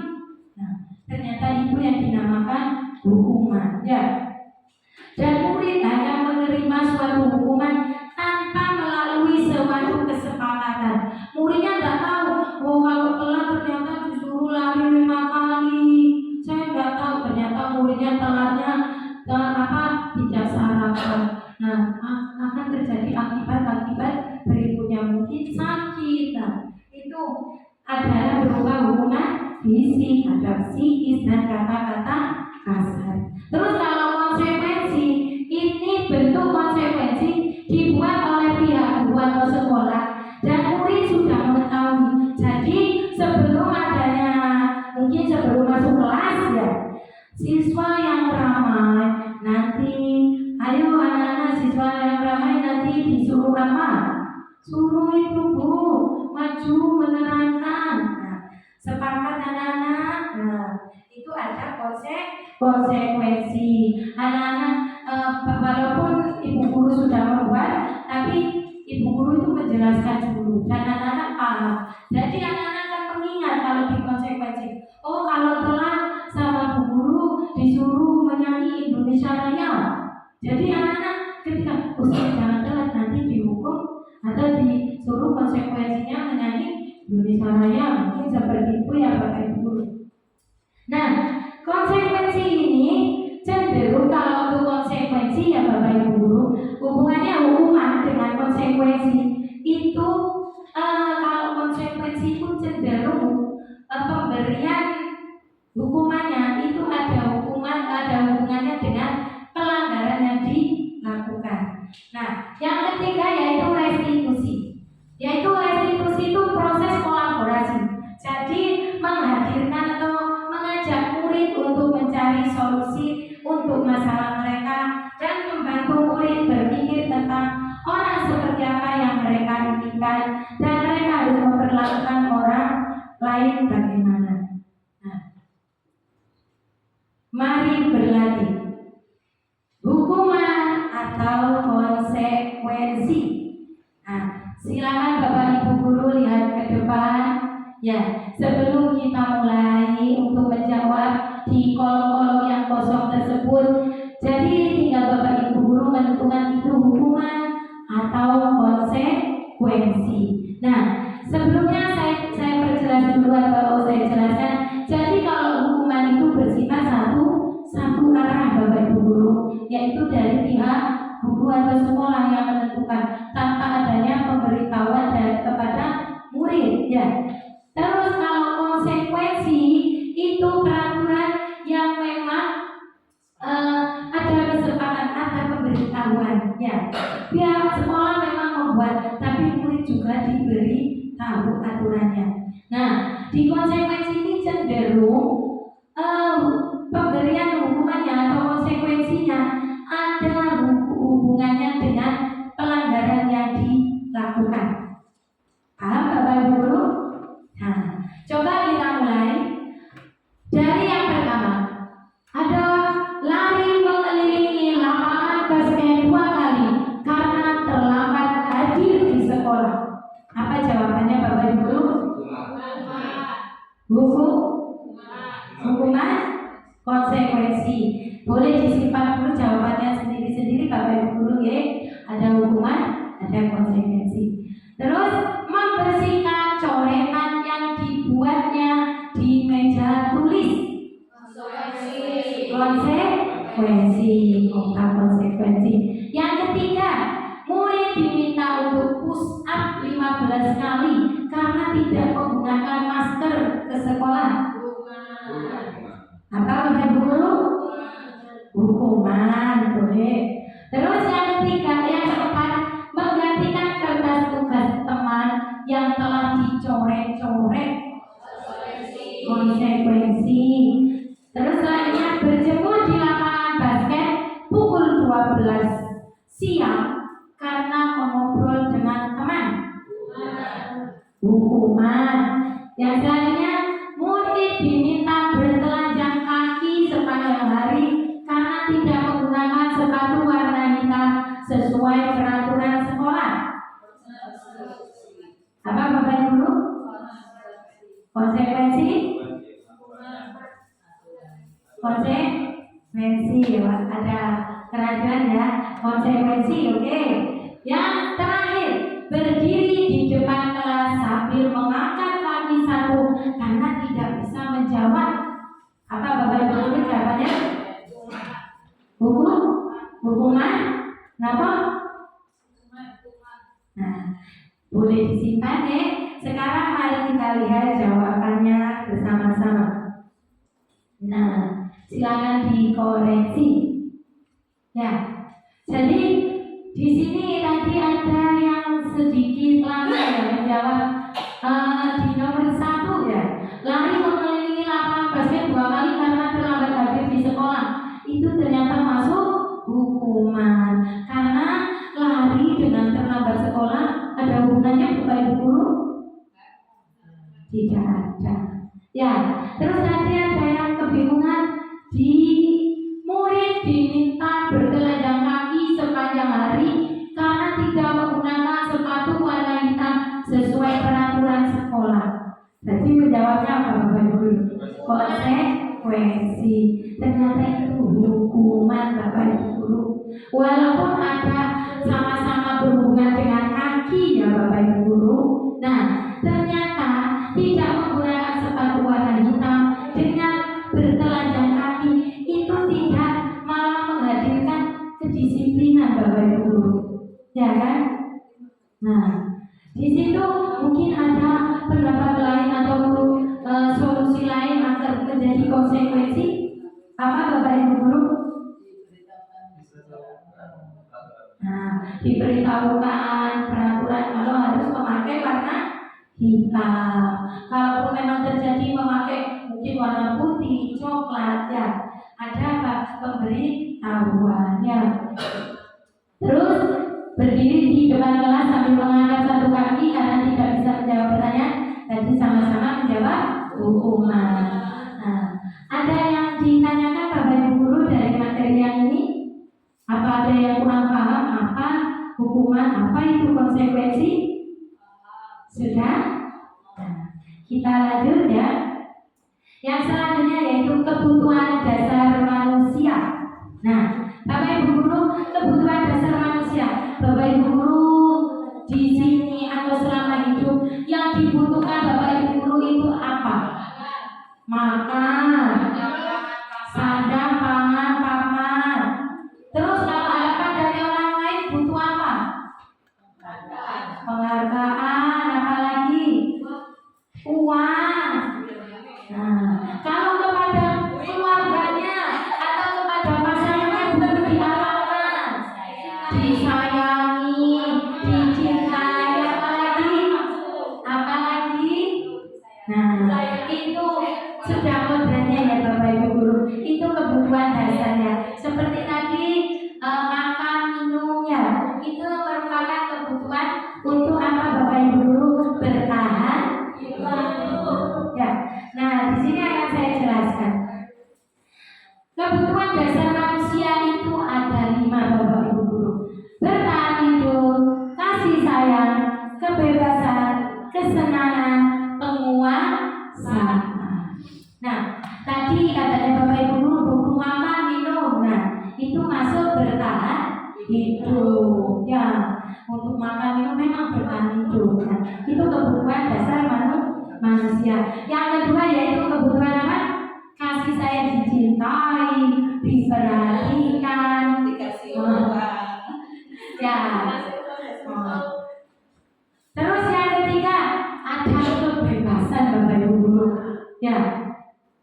Nah, ternyata itu yang dinamakan hukuman. Ya. Dan murid hanya menerima suatu hukuman tanpa melalui suatu kesepakatan. Muridnya tidak tahu, oh kalau telat ternyata disuruh lari 5 kali. Saya tidak tahu ternyata muridnya telatnya tidak sarapan. Nah, akan terjadi akibat berikutnya, mungkin sakit. Nah, itu adalah berupa hukuman fisik, ada psikis, dan kata-kata kasar. Terus kalau konsekuensi, ini bentuk konsekuensi dibuat oleh pihak guru atau sekolah dan murid sudah mengetahui. Jadi sebelum masuk kelas ya, siswa yang ramai nanti, ayo anak-anak siswa yang ramai nanti disuruh apa? Suruh itu Bu maju menerangkan. Nah, sepakat anak-anak. Nah, itu ada konsekuensi. Anak-anak walaupun ibu guru sudah membuat, tapi ibu guru itu menjelaskan dulu dan anak-anak paham. Jadi anak-anak akan mengingat kalau di konsekuensi. Oh, kalau telat sama bu guru disuruh menyanyi Indonesia Raya. Jadi anak-anak ketika Ustaz jangan telat nanti dihukum atau disuruh konsekuensinya menyanyi Indonesia Raya, mungkin seperti itu ya Bapak Ibu. Nah, konsekuensi ini cenderung kalau untuk konsekuensi ya Bapak Ibu guru, hubungannya hukuman dengan konsekuensi itu kalau konsekuensi itu cenderung pemberian hukumannya itu ada hubungannya dengan pelanggaran yang dilakukan. Nah, yang ketiga yaitu restitusi. Yaitu restitusi itu proses kolaborasi. Jadi menghadirkan atau mengajak murid untuk mencari solusi untuk masalah mereka dan membantu murid berpikir tentang orang seperti apa yang mereka inginkan dan mereka harus memperlakukan orang lain bagaimana. Nah, mari berlatih hukuman atau konsekuensi. Nah, silakan Bapak Ibu guru lihat ke depan. Ya, sebelum kita mulai untuk menjawab di kolom-kolom yang kosong tersebut, jadi tinggal Bapak Ibu guru menentukan itu hukuman atau konsekuensi. Nah, sebelumnya saya perjelas dulu atau saya jelaskan. Jadi kalau hukuman itu bersifat satu arah Bapak Ibu guru, yaitu dari pihak guru atau sekolah yang menentukan tanpa adanya pemberitahuan kepada murid. Ya. Terus kalau konsekuensi itu peraturan yang memang ada kesepakatan, ada pemberitahuan. Ya, pihak sekolah memang membuat, tapi murid juga diberi tahu aturannya. Nah, di konsekuensi ini cenderung pemberian hukumannya atau konsekuensinya ada hubungannya dengan pelanggaran yang dilakukan. Paham Bapak Ibu guru? Nah, coba kita mulai dari yang pertama. Ada lari mengelilingi lapangan basket 2 kali karena terlambat hadir di sekolah. Apa jawabannya Bapak Ibu guru? Hukuman, konsekuensi. Boleh disimpan dulu jawabannya sendiri-sendiri Bapak Ibu guru ya. Ada hukuman, ada konsekuensi. Terus membersihkan coretan yang dibuatnya di meja tulis. Konsekuensi. Konsekuensi. Yang ketiga, murid diminta untuk push up 15 kali karena tidak menggunakan masker ke sekolah. Apa Bapak Ibu guru? Hukuman, boleh. Terus yang ketiga, yang keempat, menggantikan kertas tugas teman yang telah dicoret-coret. Konsekuensi. Terus selanjutnya berjemur di lapangan basket pukul 12 siang karena mengobrol dengan teman. Hukuman. Yang selanjutnya, murid diminta bertelanjang kaki sepanjang hari karena tidak menggunakan sepatu warna hitam sesuai peraturan sekolah. Apa Bapak Ibu? Konsekuensi? Konsekuensi ya, ada kerajuan ya. Konsekuensi, oke. Yang terakhir, berdiri di depan kelas sambil mengangkat kaki satu karena tidak bisa menjawab. Apa Bapak Ibu jawabannya? Hukuman? Kenapa? Nah, boleh disimpan ya. Sekarang mari kita lihat jawabannya bersama-sama. Nah, silakan dikoreksi. Ya, jadi di sini tadi ada yang sedikit lama ya menjawab di nomor 1 ya. Lari mengelilingi lapangan basket 2 kali karena terlambat hadir di sekolah. Itu ternyata masuk hukuman karena lari dengan terlambat sekolah ada hubungannya Bapak Ibu guru? Tidak ada. Ya, terus tadi ada yang kebingungan di murid diminta bertelanjang kaki sepanjang hari karena tidak menggunakan sepatu warna hitam sesuai peraturan sekolah. Jadi menjawabnya apa Bapak Ibu? Konsekuensi. Ternyata itu hukuman Bapak Ibu guru. Walaupun ada sama-sama berhubungan dengan kaki ya itu mungkin ada pendapat lain atau solusi lain agar menjadi konsekuensi apa Bapak Ibu guru? Nah, diberitahukan peraturan kalau harus memakai warna hitam. Kalau memang terjadi memakai mungkin warna putih, coklat, ya ada apa? Pemberitahuannya. Terus berdiri di depan kelas sambil mengangkat satu kaki karena tidak bisa menjawab pertanyaan. Jadi sama-sama menjawab hukuman. Nah, ada yang ditanyakan Bapak Ibu guru dari materi yang ini? Apa ada yang kurang paham? Apa hukuman? Apa itu konsekuensi? Sudah? Nah, kita lanjut ya. Yang selanjutnya yaitu kebutuhan dasar manusia. Nah, Bapak Ibu guru, kebutuhan dasar manusia. Bapak Ibu guru di sini atau selama hidup yang dibutuhkan Bapak Ibu guru itu apa? Makan, sandang, pangan, papan. Terus kalau harapan dari orang lain butuh apa? Penghargaan, apa lagi? Uang. Nah, kalau kepada keluarganya atau kepada pasangannya butuh diarahkan, disayangi, dicintai, apa lagi? Nah, itu sudah modernnya ya Bapak Ibu guru. Itu kebutuhan dasarnya. Seperti tadi makan, minum ya. Itu merupakan kebutuhan untuk apa Bapak Ibu guru? Bertahan. Ya. Nah, di sini akan saya jelaskan. Kebutuhan dasar manusia itu ada 5 Bapak Ibu guru. Bertahan hidup, kasih sayang, kebebasan, kesenangan, penguasaan. Nah, tadi katanya Bapak Ibu guru buku makan, minum. Nah, itu masuk bertahan hidup. Ya, untuk makan minum memang bertahan hidup. Nah, itu kebutuhan dasar manusia. Yang kedua yaitu kebutuhan apa? Kasih sayang, dicintai, diperhatikan, dikasih uang. ya. Terus yang ketiga ada kebebasan Bapak Ibu guru. Ya.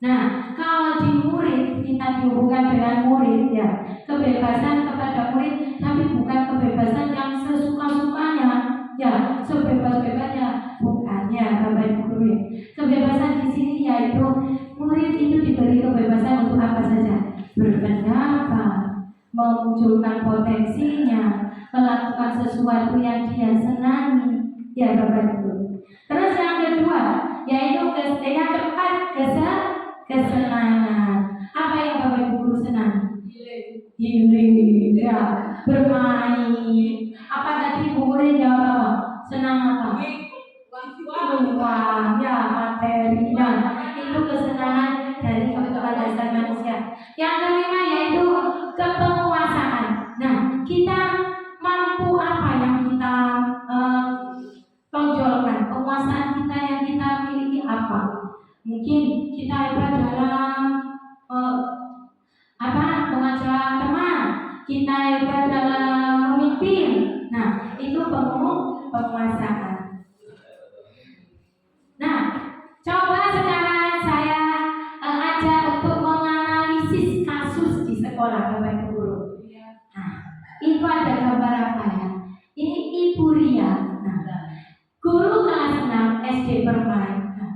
Nah, kalau di murid kita dihubungkan dengan murid ya, kebebasan kepada murid, tapi bukan kebebasan yang sesuka-sukanya, ya, sebebas-bebasnya, bukannya Bapak Ibu guru. Kebebasan di sini yaitu murid itu diberi kebebasan untuk apa saja, berpendapat, memunculkan potensinya, melakukan sesuatu yang dia senangi, ya Bapak Ibu. Terus yang kedua yaitu yang keempat kesenangan. Apa yang Bapak Ibu guru senang? Healing, ya, bermain. Apa tadi Bu murid jawab apa? Senang apa? Uang, ya, materi, ya. Itu kesenangan dari kebutuhan dasar manusia. Yang kelima yaitu kepenguasaan. Nah, kita mampu apa yang kita tonjolkan? Penguasaan kita yang kita miliki apa? Mungkin kita hebat dalam mengajak teman, kita hebat dalam memimpin. Nah, itu penguasaan. Nah, coba sekarang saya ajak untuk menganalisis kasus di sekolah Bapak Ibu guru. Nah, itu ada gambar apa ya? Ini Ibu Ria. Nah, guru kelas 6 SD Permai. Nah,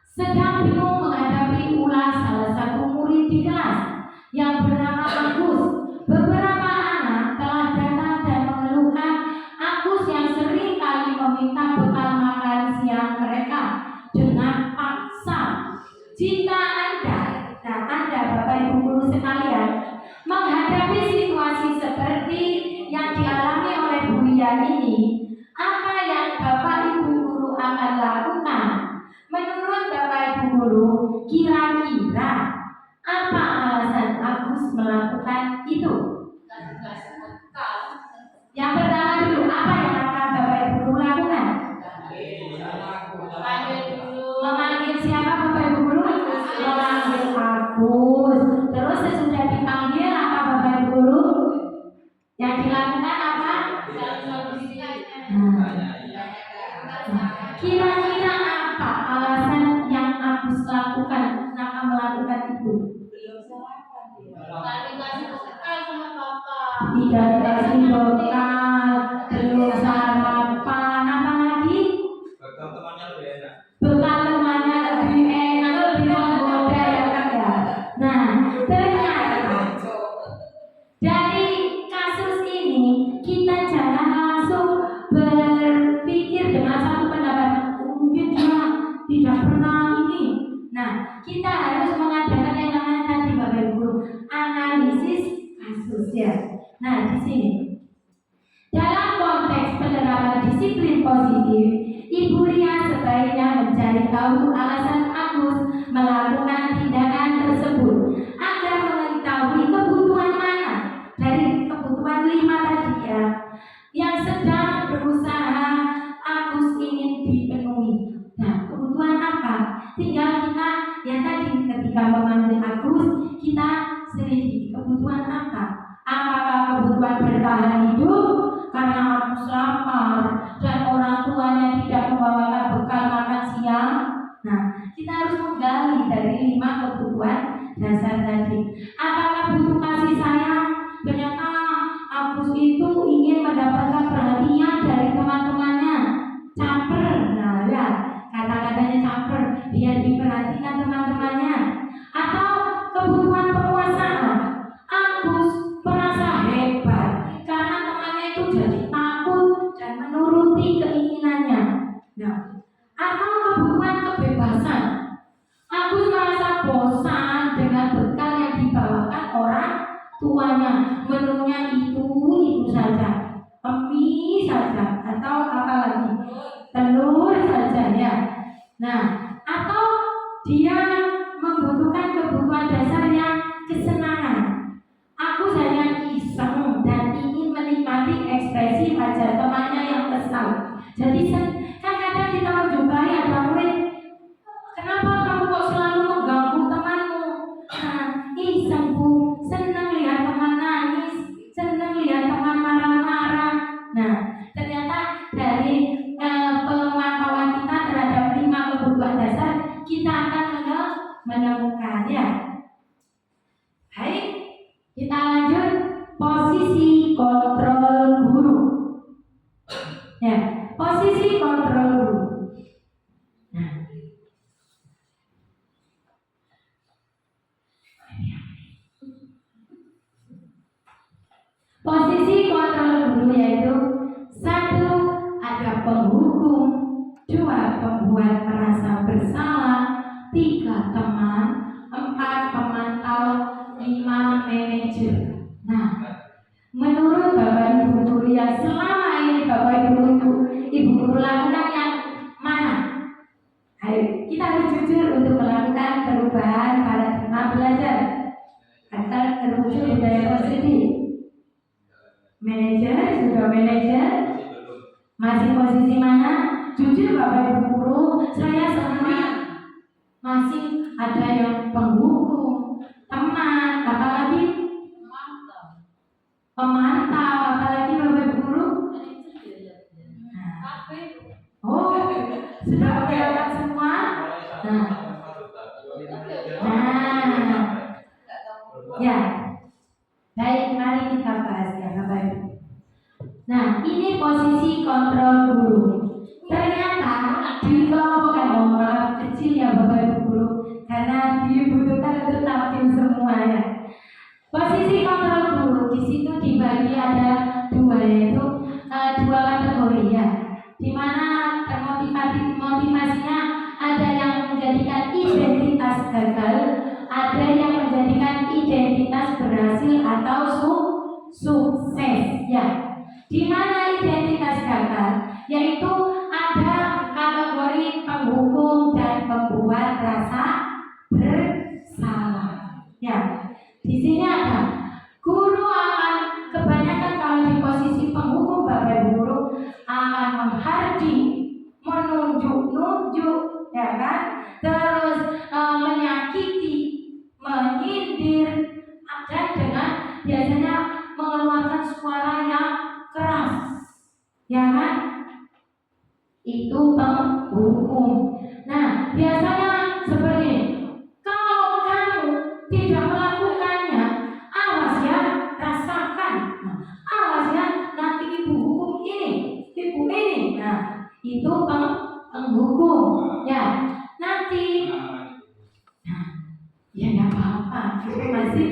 sedang bingung menghadapi ulas salah satu murid di kelas yang bernama Agus. Beberapa anak telah datang dan mengeluhkan Agus yang sering kali meminta bekal makan siang mereka dengan paksa. Jika Anda Bapak Ibu guru sekalian menghadapi situasi seperti yang dialami oleh Bu Ria ini, apa yang Bapak Ibu guru akan lakukan? Menurut Bapak Ibu guru, kira-kira apa alasan Agus melakukan itu? Yang pertama dulu, apa yang akan Bapak Ibu guru lakukan? Memanggil siapa Bapak Ibu guru? Memanggil Agus. Terus sesudah dipanggil apa Bapak Ibu guru? Yang dilakukan apa? Kira-kira apa alasan yang Agus lakukan kenapa melakukan itu? Belum sarapan dia. Kasih bekal sama bapak. Tidak dikasih bekal, belum sarapan, apa lagi? Bekal temannya lebih enak. Bekal temannya lebih enak, lebih menggoda ya Kak ya. Nah, ternyata dari kasus ini kita jangan langsung berpikir dengan satu pendapat, mungkin dia tidak pernah ini. Nah, kita harus mengadakan yang namanya tadi Bapak Ibu, analisis kasus ya. Nah, di sini dalam konteks penerapan disiplin positif, Ibu Ria sebaiknya mencari tahu alasan Agus melakukan tindakan tersebut agar mengetahui kebutuhan mana dari kebutuhan 5 tadi ya yang sedang berusaha Agus ingin dipenuhi. Nah, kebutuhan apa? Tinggal kita yang tadi ketika memanggil Agus, kita selidiki kebutuhan apa? Apakah kebutuhan bertahan hidup karena Agus lapar dan orang tuanya tidak membawakan bekal makan siang? Nah, kita harus menggali dari 5 kebutuhan dasar tadi. Apakah butuh kasih sayang? Ternyata Agus itu ingin mendapatkan perhatian dari teman-temannya. Caper, nah ya, kata-katanya caper, biar diperhatikan teman-temannya. Atau kebutuhan penguasaan, Agus merasa hebat karena temannya itu jadi takut dan menuruti keinginannya. Nah, atau kebutuhan kebebasan, Agus merasa bosan dengan bekal yang dibawakan orang tuanya, menunya itu saja, mie saja, atau apa lagi, telur saja ya. Nah, atau dia membutuhkan kebutuhan dasar yang kesenangan. Aku hanya iseng dan ingin menikmati ekspresi wajah temannya yang kesal. Jadi kan kadang kita menjumpai ada murid, kenapa kamu kok selalu mengganggu temanmu? Nah, iseng bu, senang lihat teman nangis, senang lihat teman marah-marah. Nah, ternyata dari pemantauan kita terhadap 5 kebutuhan dasar, kita akan menemukan ya. Baik, kita lanjut posisi kontrol guru. Ya, posisi kontrol guru. Nah, posisi kontrol guru yaitu 1. Ada penghukum, 2. Pembuat merasa bersalah, 3. Teman, 4. Pemantau, 5. Manajer. Nah, menurut Bapak Ibu guru yang selama ini Bapak Ibu guru lakukan yang mana? Ayo, kita harus jujur untuk melakukan perubahan paradigma belajar agar terwujud budaya positif. Manajer, sudah manajer, masih posisi mana? Jujur Bapak Ibu guru, saya senang masih ada yang penghukum, teman, apalagi pemantau, apalagi Bapak Ibu guru. Oh, sudah kelihatan semua. Nah, ya, baik, mari kita bahas ya Bapak Ibu. Nah, ini posisi kontrol guru. Ternyata dikelompokkan maaf kecil ya Bapak Ibu guru, karena dibutuhkan untuk tampil semua ya. Posisi kontrol guru di situ dibagi ada 2 yaitu 2 kategori ya, di mana motivasinya ada yang menjadikan identitas gagal, ada yang menjadikan identitas berhasil atau sukses ya. Di mana identitas gagal yaitu ada kategori penghukum dan pembuat rasa bersalah ya. Di sini ada guru akan kebanyakan kalau di posisi penghukum Bapak Ibu guru akan menghardi, menunjuk-nunjuk ya kan, terus menyakiti, menyindir, dan dengan biasanya mengeluarkan suara yang keras itu penghukum. Nah, biasanya seperti ini. Kalau kamu tidak melakukannya, awas ya, rasakan. Nah, awas ya, nanti ibu hukum ini, ibu ini. Nah, itu penghukum. Ya, nanti. Nah, ya nggak apa-apa. Itu masih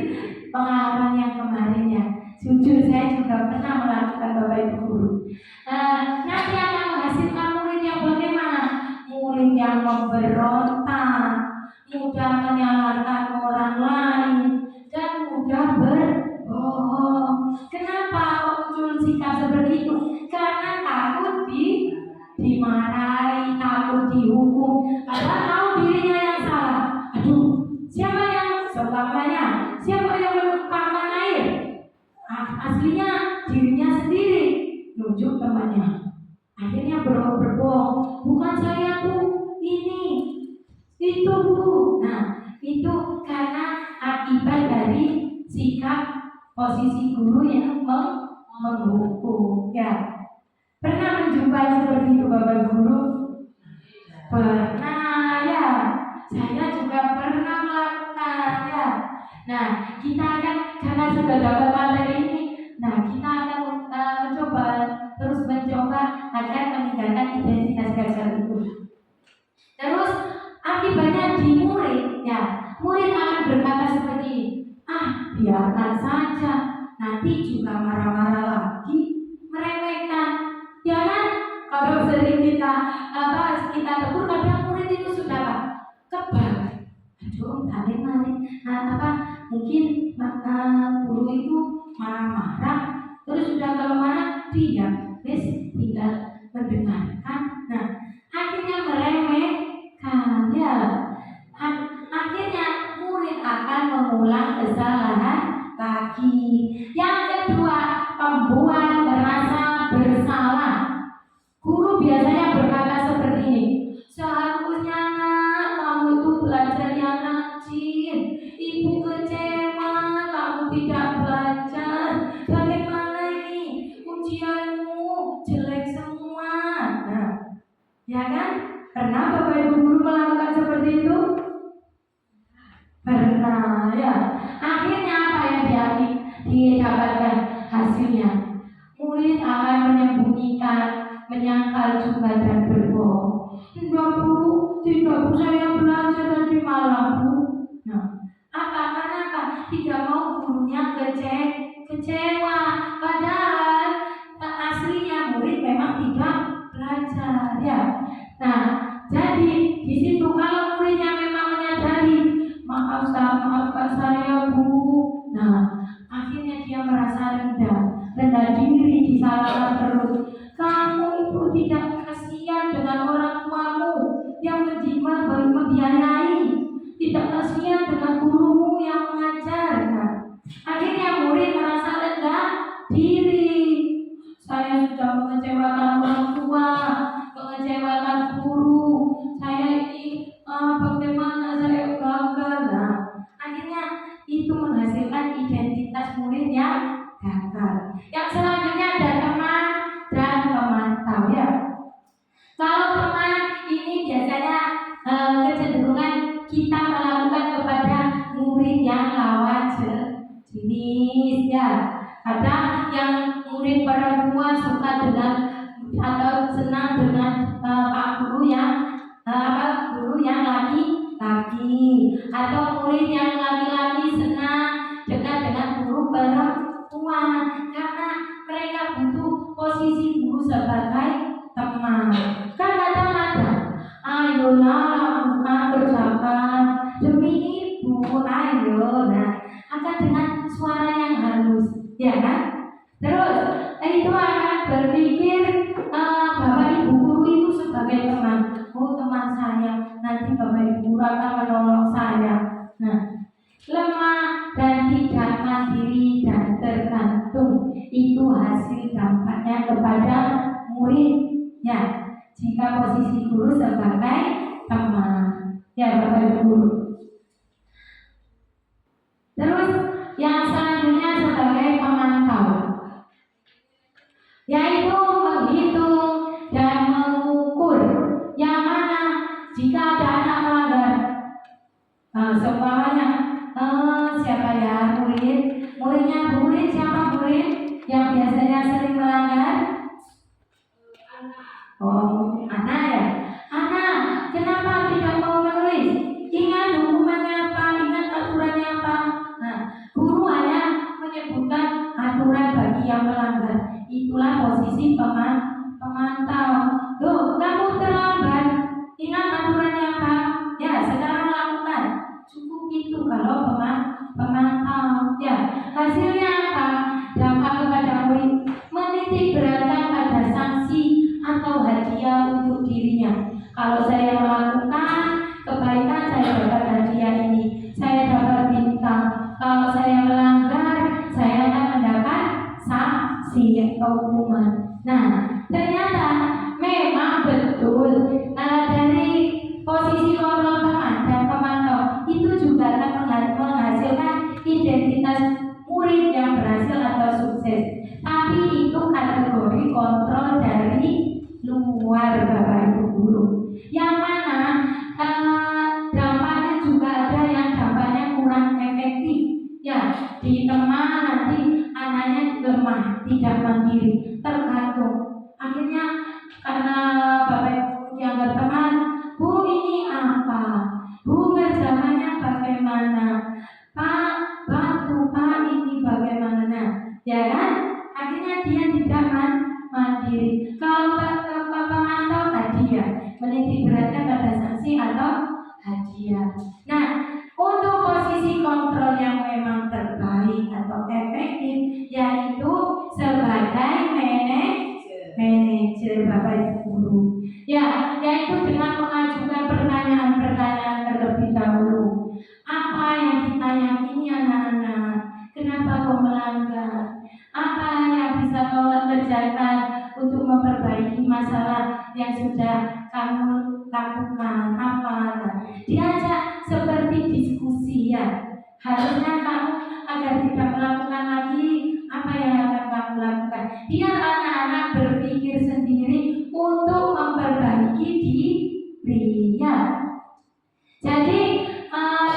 pengalaman yang kemarin ya. Jujur saya juga pernah melakukan Bapak Ibu guru. Nanti akan menghasilkan murid yang bagaimana? Murid yang memberontak, mudah menyalahkan orang lain, dan mudah berbohong. Kenapa muncul sikap seperti itu? Karena takut dimarahi, takut dihukum, padahal tahu dirinya yang salah. Aduh, siapa yang seumpamanya? Siapa yang menumpahkan air? Aslinya dirinya sendiri, nunjuk temannya. Akhirnya berbohong, bukan saya bu, ini, itu bu. Nah, itu karena akibat dari sikap posisi guru yang menghukum. Ya, pernah menjumpai seperti itu Bapak Guru? Pernah ya, saya juga pernah melakukan ya. Nah, kita akan karena sudah dapat materi ini, nah kita akan mencoba agar meninggalkan identitas gagal itu. Terus akibatnya di murid, ya murid akan berkata seperti ini, biarkan saja, nanti juga marah-marah lagi, meremehkan, ya kan? Kalau sering kita tegur, kadang murid itu sudah kebal. Aduh, tarik-tarik. Mungkin guru itu marah-marah, terus sudah kalau marah diam, tinggal mendengarkan. Nah, akhirnya meremehkan, ya. Akhirnya murid akan mengulang kesalahan lagi. Yang kedua, membuat merasa bersalah. Guru biasanya berkata seperti ini, seharusnya nak, kamu itu belajar yang rajin. Ibu kecewa kamu tidak belajar. Bagaimana ini? Ujianmu jelek semua. Nah, ya kan? Pernah Bapak Ibu guru melakukan seperti itu? Pernah ya. Akhirnya apa yang didapatkan hasilnya? Murid akan menyembunyikan, menyangkal juga dan berbohong. Tidak bu, saya belajar nanti malam bu. Nah, karena tidak mau gurunya kecewa. Padahal aslinya murid memang tidak belajar ya. Nah, jadi di situ kalau muridnya memang menyadari, maafkan saya bu. Nah, akhirnya dia merasa rendah diri, disalahkan terus. Kamu itu tidak kasihan dengan orang tuamu yang membiayai, tidak kasihan dengan gurumu yang mengajar. Nah, akhirnya murid merasa rendah diri. Saya sudah mengecewakan orang tua, mengecewakan guru. Saya ini bagaimana saya gagal. Nah, akhirnya itu menghasilkan identitas murid yang gagal. Yang selanjutnya ada teman dan pemantau ya. Kalau teman ini biasanya kecenderungan kita melakukan kepada murid yang lawan jenis ya. Ada yang murid perempuan suka dengan atau senang dengan pak guru yang laki-laki, atau murid yang laki-laki senang dengan guru perempuan karena mereka butuh posisi guru sebagai teman. Kan kadang-kadang, ayolah kerjakan demi ibu, ayo. Nah, akan dengan suara yang halus, ya kan? Terus itu akan berpikir Bapak Ibu guru itu sebagai teman. Oh, teman saya, nanti Bapak Ibu guru akan menolong saya. Nah, lemah dan tidak mandiri dan tergantung, itu hasil dampaknya kepada muridnya jika posisi guru sebagai teman, ya Bapak Ibu guru. Terus yang selanjutnya sebagai pemantau, yaitu menghitung dan mengukur murid. Muridnya murid siapa murid yang biasanya sering melanggar? Oh, anak ya. Anak, kenapa tidak mau menulis? Ingat hukumannya apa? Ingat aturannya apa? Nah, guru hanya menyebutkan aturan bagi yang melanggar. Itulah posisi pemantau. Loh, kamu terlambat. Ingat aturannya apa? Ya, sekarang lakukan. Cukup itu kalau pemantau. Ya, hasilnya apa? Dampak kepada murid menitik beratkan pada sanksi atau hadiah untuk dirinya. Kalau saya melakukan kebaikan, saya dapat hadiah ini, saya dapat bintang. Kalau saya melanggar, saya akan mendapat sanksi atau hukuman. Nah, ternyata memang betul dari posisi kontrol teman dan pemantau itu juga akan menghasilkan identitas murid yang berhasil atau sukses. Tapi itu kategori kontrol dari luar, Bapak Ibu guru. Yang mana dampaknya juga ada yang dampaknya kurang efektif. Ya, di teman nanti anaknya lemah, tidak mandiri, tergantung. Akhirnya karena Bapak Ibu dianggap teman, Bu ini apa? Bu kerjanya bagaimana? Pak, bantu Pak ini bagaimana? Nah, ya kan? Akhirnya dia tidak mandiri. Kalau pemantau hadiah, menitik beratkan pada sanksi atau hadiah. Nah, untuk posisi kontrol yang memang terbaik atau efektif, yaitu sebagai manajer Bapak Ibu guru. Ya, yaitu dengan mengajukan pertanyaan-pertanyaan terlebih dahulu. Apa yang kita yakini anak-anak? Kenapa kau melanggar? Apa yang bisa kau kerjakan untuk memperbaiki masalah yang sudah kamu lakukan? Apa? Diajak seperti diskusi ya. Harusnya kamu agar tidak melakukan lagi apa yang akan kamu lakukan. Biar anak-anak berpikir sendiri untuk memperbaiki diri ya. Jadi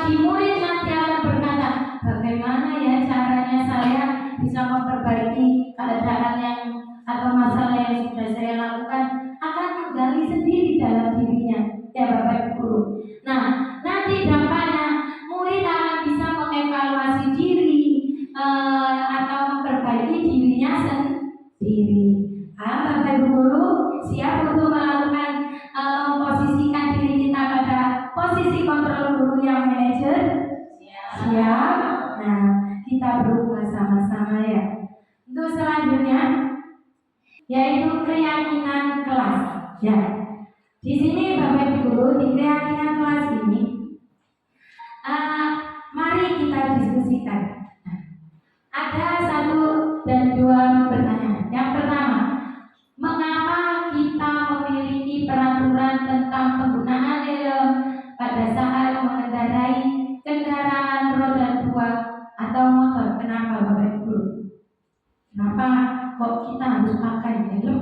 di murid nanti akan berkata, bagaimana ya caranya saya bisa memperbaiki keadaan yang atau masalah yang sudah saya lakukan, akan menggali sendiri dalam dirinya ya Bapak Ibu guru. Nah, nanti dampaknya murid akan bisa mengevaluasi diri atau memperbaiki dirinya sendiri. Bapak Ibu guru siap untuk melakukan memposisikan diri kita pada posisi kontrol guru yang manajer? Siap. Nah, kita berubah sama-sama ya. Untuk selanjutnya yaitu keyakinan kelas. Ya. Di sini Bapak Ibu guru di keyakinan kelas ini mari kita diskusikan. Ada satu dan dua pertanyaan. Yang pertama, mengapa kita memiliki peraturan tentang penggunaan helm pada saat mengendarai kendaraan roda 2 atau motor? Kenapa Bapak Ibu? Kenapa kok kita harus pakai helm?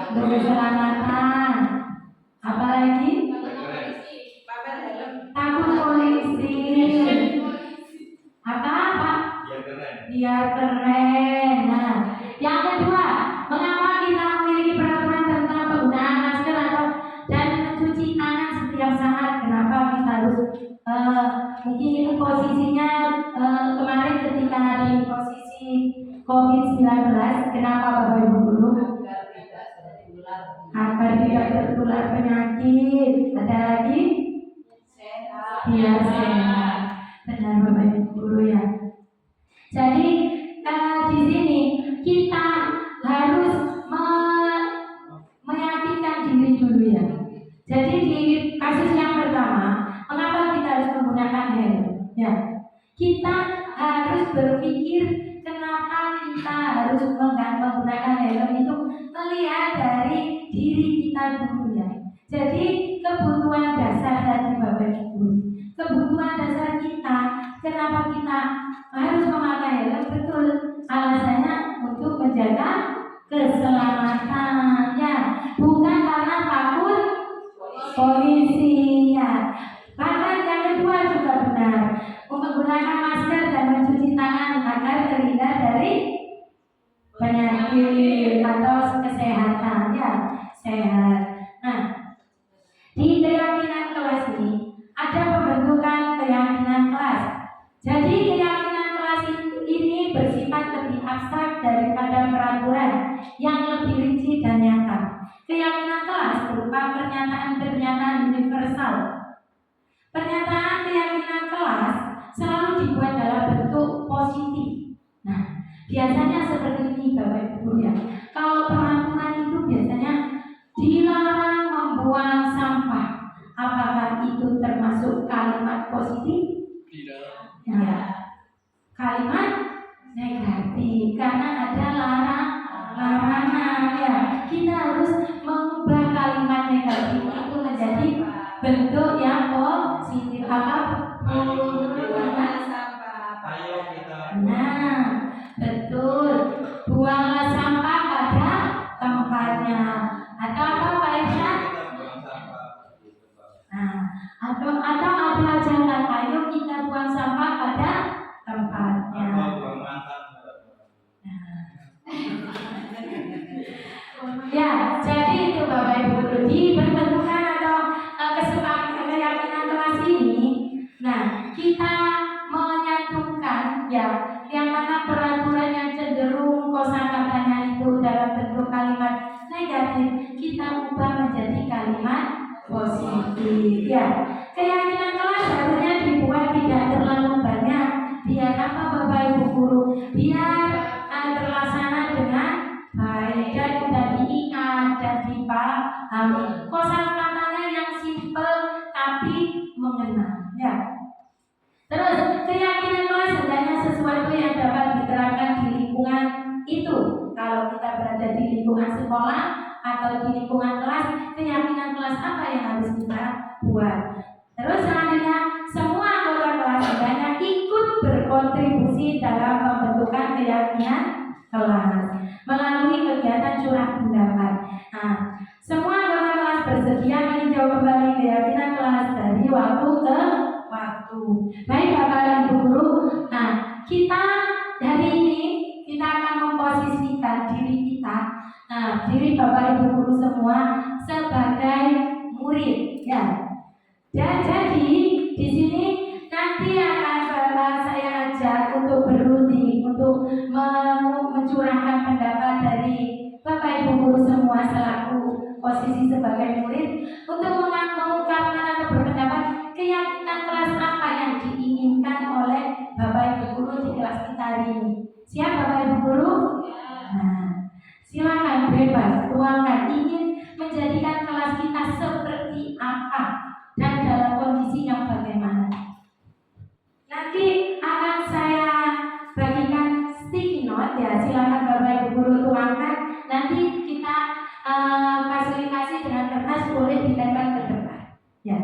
Berkeselamatan. Apalagi? Takut polisi. Apa? Biar keren. Nah, yang kedua, mengapa kita memiliki peraturan tentang penggunaan masker dan mencuci tangan setiap saat? Kenapa kita harus mungkin itu posisinya kemarin ketika di posisi COVID-19, kenapa Bapak Ibu guru? Agar tidak tertular penyakit. Ada lagi? Biar sehat. Benar Bapak Ibu guru ya. Jadi di sini kita harus meyakinkan diri dulu ya. Jadi di kasus yang pertama, mengapa kita harus menggunakan helm? Ya, kita harus berpikir kenapa kita harus menggunakan helm itu melihat dari diri kita dulu ya. Jadi kebutuhan dasar tadi Bapak Ibu, kebutuhan dasar kita, kenapa kita harus memakai helm? Betul, alasannya untuk menjaga keselamatan ya, bukan karena takut polisi ya. Bahkan yang kedua juga benar, menggunakan asal. Pernyataan keyakinan kelas selalu dibuat dalam bentuk positif. Nah, biasanya seperti ini Bapak Ibu ya. Kalau peraturan itu biasanya dilarang membuang sampah. Apakah itu termasuk kalimat positif? Tidak. Ya. Kalimat negatif karena ada larangan ya. Kita harus mengubah kalimat negatif itu menjadi bentuk yang positif. Buang sampah. Ayo kita. Nah, betul. Buanglah sampah pada tempatnya. Atau apa Pak Irsyad? Kita buang sampah. Nah, atau ada ajakan ayo kita buang sampah pada tempatnya. Atau buang mantan. Ya, jadi itu Bapak Ibu guru di perbentukan atau kesepakatan keyakinan kelas ini. Nah, kita menyatukan ya yang mana peraturan yang cenderung kosakatanya itu dalam bentuk kalimat negatif kita ubah menjadi kalimat positif ya. Keyakinan kelas harusnya dibuat tidak terlalu banyak. Biar apa Bapak Ibu guru? Biar terlaksana dengan baik dan mudah diingat dan dipahami. Kosakatanya yang simpel tapi mengena ya. Terus keyakinan kelas hendaknya sesuatu yang dapat diterapkan di lingkungan itu. Kalau kita berada di lingkungan sekolah atau di lingkungan kelas, keyakinan kelas apa yang harus kita buat? Terus selanjutnya, semua anggota kelas hendaknya ikut berkontribusi dalam pembentukan keyakinan kelas melalui kegiatan curah pendapat. Nah, semua anggota kelas bersedia meninjau kembali keyakinan kelas dari waktu ke waktu. Baik Bapak Ibu guru, nah kita hari ini kita akan memposisikan diri kita, diri Bapak Ibu guru semua sebagai murid ya. Dan jadi di sini nanti akan saya ajak untuk berunding, untuk mencurahkan pendapat dari Bapak Ibu guru semua selaku posisi sebagai murid untuk mengungkapkan atau berpendapat keyakinan kelas apa yang diinginkan oleh Bapak Ibu guru di kelas kita hari ini. Siap Bapak Ibu guru? Nah, silakan bebas tuangkan ingin menjadikan kelas kita seperti apa dan dalam kondisi yang bagaimana. Nanti akan saya bagikan sticky note ya, silakan Bapak Ibu guru tuangkan. Nanti kita fasilitasi dengan kertas, boleh ditempel ke depan ya.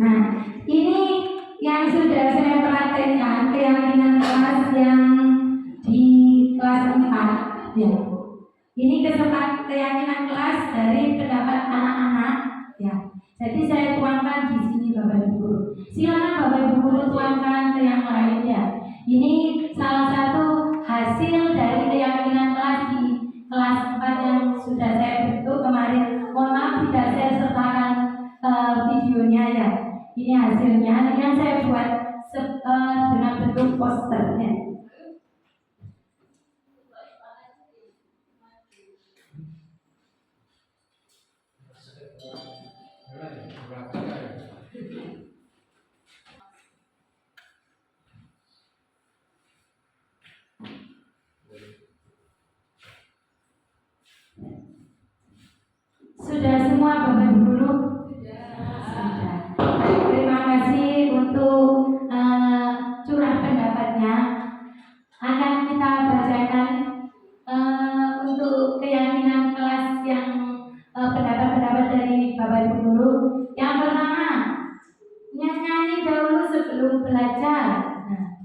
Nah, ini yang sudah saya perhatikan keyakinan kelas yang di kelas 4 ya. Ini keyakinan kelas dari pendapat anak-anak ya. Jadi saya tuangkan di sini Bapak Ibu guru. Silakan Bapak Ibu guru tuangkan ke yang lain ya. Ini salah satu hasil dari keyakinan kelas di kelas 4 yang sudah saya bentuk kemarin. Mohon maaf tidak saya sertakan videonya ya. Ini hasilnya yang saya buat dengan bentuk posternya. Sudah semua Bapak Ibu guru? Sudah. Terima kasih untuk curah pendapatnya. Akan kita bacakan untuk keyakinan kelas yang pendapat-pendapat dari dari Bapak Ibu guru. Yang pertama, nyanyi dahulu sebelum belajar. Nah,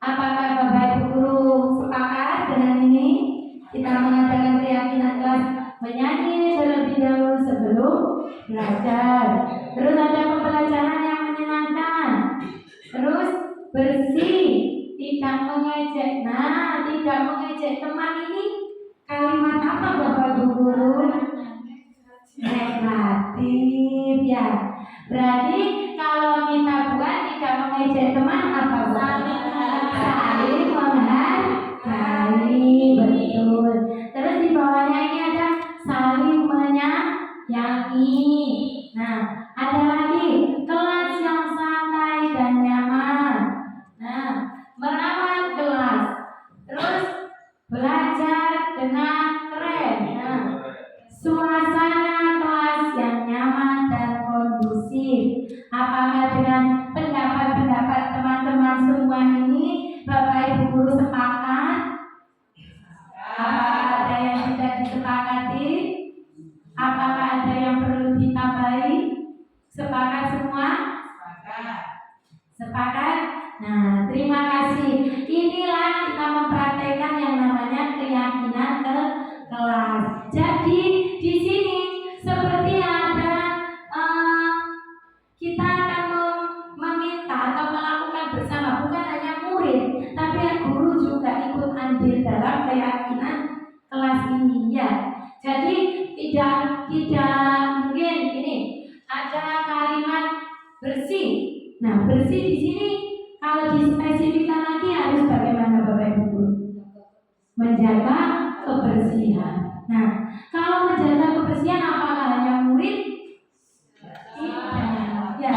apakah Bapak Ibu guru sepakat dengan ini? Kita mengadakan keyakinan kelas menyanyi terlebih dahulu sebelum belajar. Terus ada pembelajaran yang menyenangkan. Terus bersih, tidak mengejek. Nah, tidak mengejek teman ini kalimat apa Bapak Ibu guru? Negatif ya. Berarti kalau kita buat tidak mengejek teman apa Bapak? Saling menghargai, betul. Terus di bawahnya ini ada saling menyayangi. Nah, ada lagi kelas yang santai dan nyaman. Nah, merawat kelas. Terus belajar dengan keren. Nah, suasana kelas yang nyaman dan kondusif. Apakah dengan pendapat-pendapat teman-teman semua ini Bapak Ibu guru sepakat? Apakah ada yang tidak disepakati? Apakah ada yang perlu ditambahi? Sepakat semua? Sepakat? Nah, terima kasih. Inilah kita mempraktekkan yang namanya keyakinan ke kelas. Jadi di sini seperti ada kita akan meminta atau melakukan bersama, bukan hanya murid, tapi guru juga ikut andil dalam keyakinan kelas ini ya. Jadi tidak mungkin ini ada kalimat bersih. Nah, bersih di sini kalau dispesifikkan lagi harus bagaimana Bapak Ibu guru? Menjaga kebersihan. Nah, kalau menjaga kebersihan apakah hanya murid? Tidak. Ya,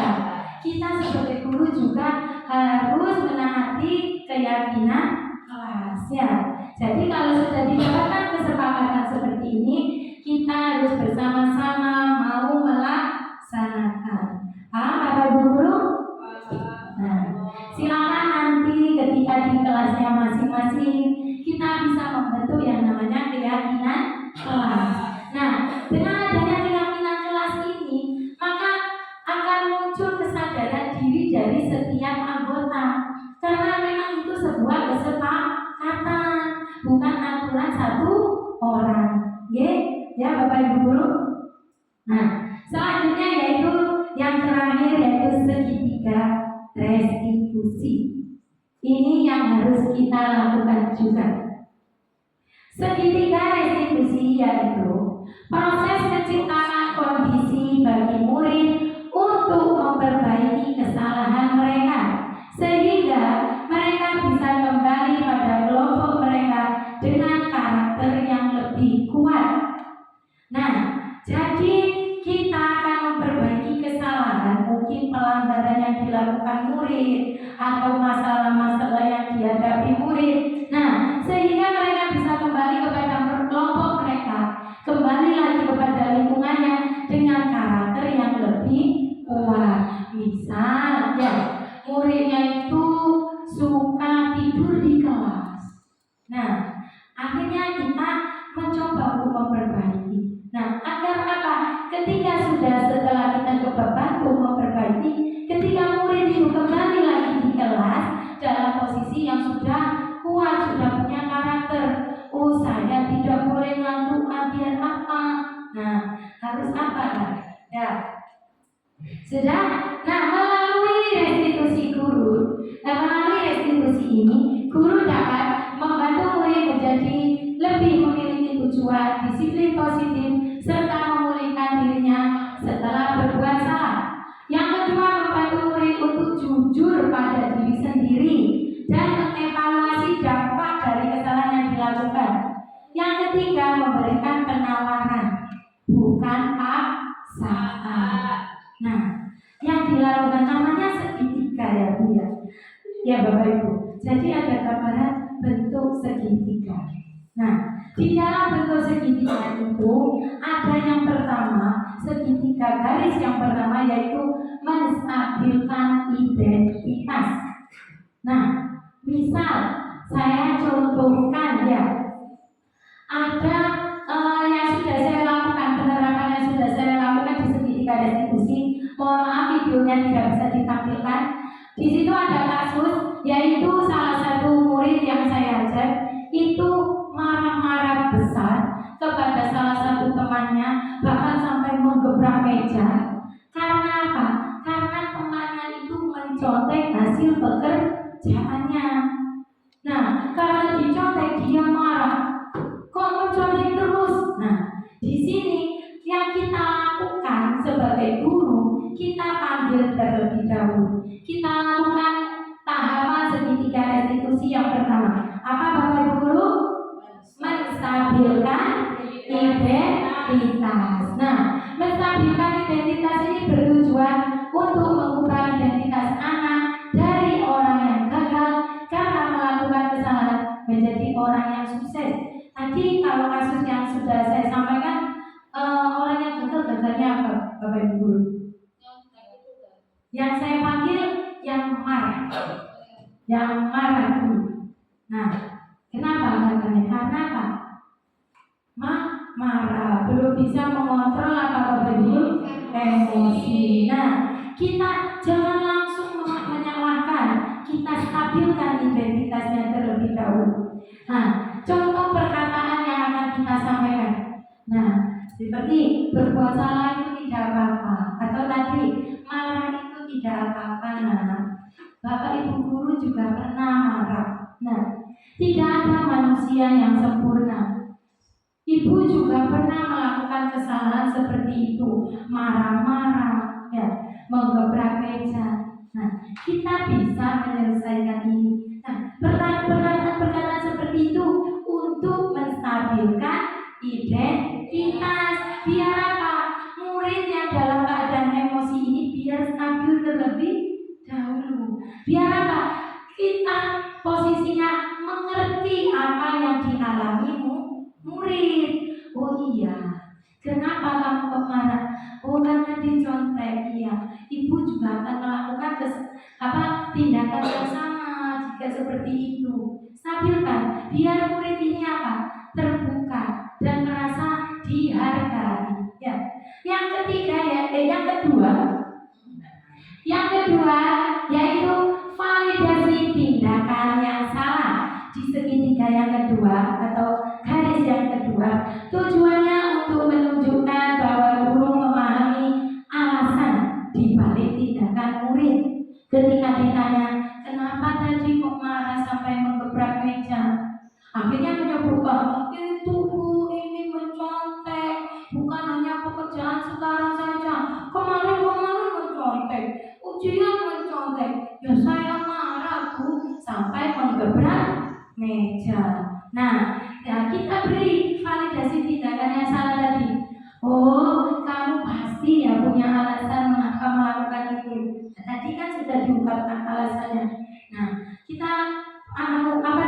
kita sebagai guru juga harus menaati keyakinan kelas ya. Jadi kalau sudah didapatkan kesepakatan seperti ini, kita harus bersama-sama mau melaksanakan. Bapak Ibu guru? Nah, silakan nanti ketika di kelasnya masing-masing kita bisa membentuk yang namanya keyakinan kelas. Nah, dengan adanya keyakinan kelas ini, maka akan muncul kesadaran diri dari setiap anggota. Karena memang itu sebuah kesepakatan, bukan aturan satu orang. Ya Bapak Ibu guru. Nah, selanjutnya yaitu yang terakhir yaitu segitiga restitusi. Ini yang harus kita lakukan juga. Segitiga restitusi yaitu proses menciptakan kondisi bagi murid untuk memperbaiki kesalahan mereka sehingga mereka bisa kembali pada kelompok mereka dengan karakter yang lebih kuat. Nah, jadi kita akan memperbaiki kesalahan, mungkin pelanggaran yang dilakukan murid atau masalah-masalah yang dihadapi murid. Nah, sehingga mereka bisa kembali kepada kelompok mereka, kembali lagi kepada lingkungannya dengan karakter yang lebih kuat. Misal, ya, muridnya itu suka tidur di kelas. Nah, akhirnya kita mencoba untuk memperbaiki. Nah, agar apa? Ketika setelah kita coba bantu memperbaiki, ketika murid itu kembali lagi di kelas dalam posisi yang sudah kuat, sudah punya karakter. Oh, saya tidak boleh ngantuk, biar apa? Nah, harus apa kan? Ya, sudah. Nah, melalui restitusi ini, guru dapat membantu murid menjadi lebih memiliki tujuan, disiplin positif, serta memulihkan dirinya setelah berbuat salah. Yang kedua, membantu murid untuk jujur pada diri sendiri dan mengevaluasi dampak dari kesalahan yang dilakukan. Yang ketiga, memberikan penawaran, bukan paksaan. Nah, yang dilakukan namanya segitiga ya Bu ya. Ya Bapak Ibu. Jadi ada gambaran bentuk segitiga. Nah, di dalam bentuk segitiga itu ada yang pertama, segitiga garis yang pertama yaitu menstabilkan identitas. Nah, misal saya contohkan ya, ada yang sudah saya lakukan, penerapan yang sudah saya lakukan fotonya tidak bisa ditampilkan. Di situ ada kasus, yaitu salah satu murid yang saya ajar itu marah-marah besar kepada salah satu temannya, bahkan sampai menggebrak meja. Karena apa? Karena temannya itu mencontek hasil pekerjaannya. Nah, karena dicontek dia marah. Kok mencontek terus? Nah, di sini yang kita lakukan sebagai guru, kita panggil terlebih dahulu. Kita lakukan tahapan segitiga restitusi yang pertama. Apa Bapak Ibu Guru? Menstabilkan identitas. Nah, menstabilkan identitas ini bertujuan untuk mengubah identitas anak dari orang yang gagal karena melakukan kesalahan menjadi orang yang sukses. Tadi kalau kasus yang sudah saya sampaikan, orang yang gagalnya apa Bapak Ibu Guru? Yang saya panggil yang marah dulu. Nah, kenapa gagalnya? Karena apa? Marah, belum bisa mengontrol apa Bapak Ibu? Emosi. Nah, kita jangan langsung menyalahkan, kita stabilkan identitasnya terlebih dahulu. Nah, contoh perkataan yang akan kita sampaikan. Nah, seperti berbuat salah itu tidak apa-apa, atau tadi marah itu tidak apa-apa. Nah, Bapak Ibu Guru juga pernah marah. Nah, tidak ada manusia yang sempurna. Ibu juga pernah melakukan kesalahan seperti itu, marah-marah, ya, menggebrak meja. Nah, kita bisa menyelesaikan ini. Nah, perkataan seperti itu untuk menstabilkan identitas. Biar apa? Murid yang dalam keadaan emosi ini biar stabil terlebih dahulu. Biar apa? Kita posisinya mengerti apa yang dialami murid. Oh iya, kenapa kamu kok marah? Oh karena dicontek. Iya, ibu juga akan melakukan tindakan yang sama jika seperti itu. Stabilkan, biar murid ini apa? Terbuka dan merasa dihargai. Ya. Yang ketiga yang kedua yaitu validasi tindakan yang salah. Di segitiga yang kedua atau garis yang kedua, tujuannya untuk menunjukkan bahwa guru memahami alasan di balik tindakan murid. Ketika ditanya, kenapa tadi kok marah sampai menggebrak meja? Akhirnya menyebutkan, itu Bu, ini mencontek, bukan hanya pekerjaan sekarang saja. Kemarin mencontek, ujian mencontek. Ya saya marah Bu, sampai menggebrak meja. Nah, ya kita beri validasi tindakan yang salah tadi. Oh, kamu pasti ya punya alasan mengapa melakukan itu. Nah, tadi kan sudah diungkapkan alasannya. Nah, kita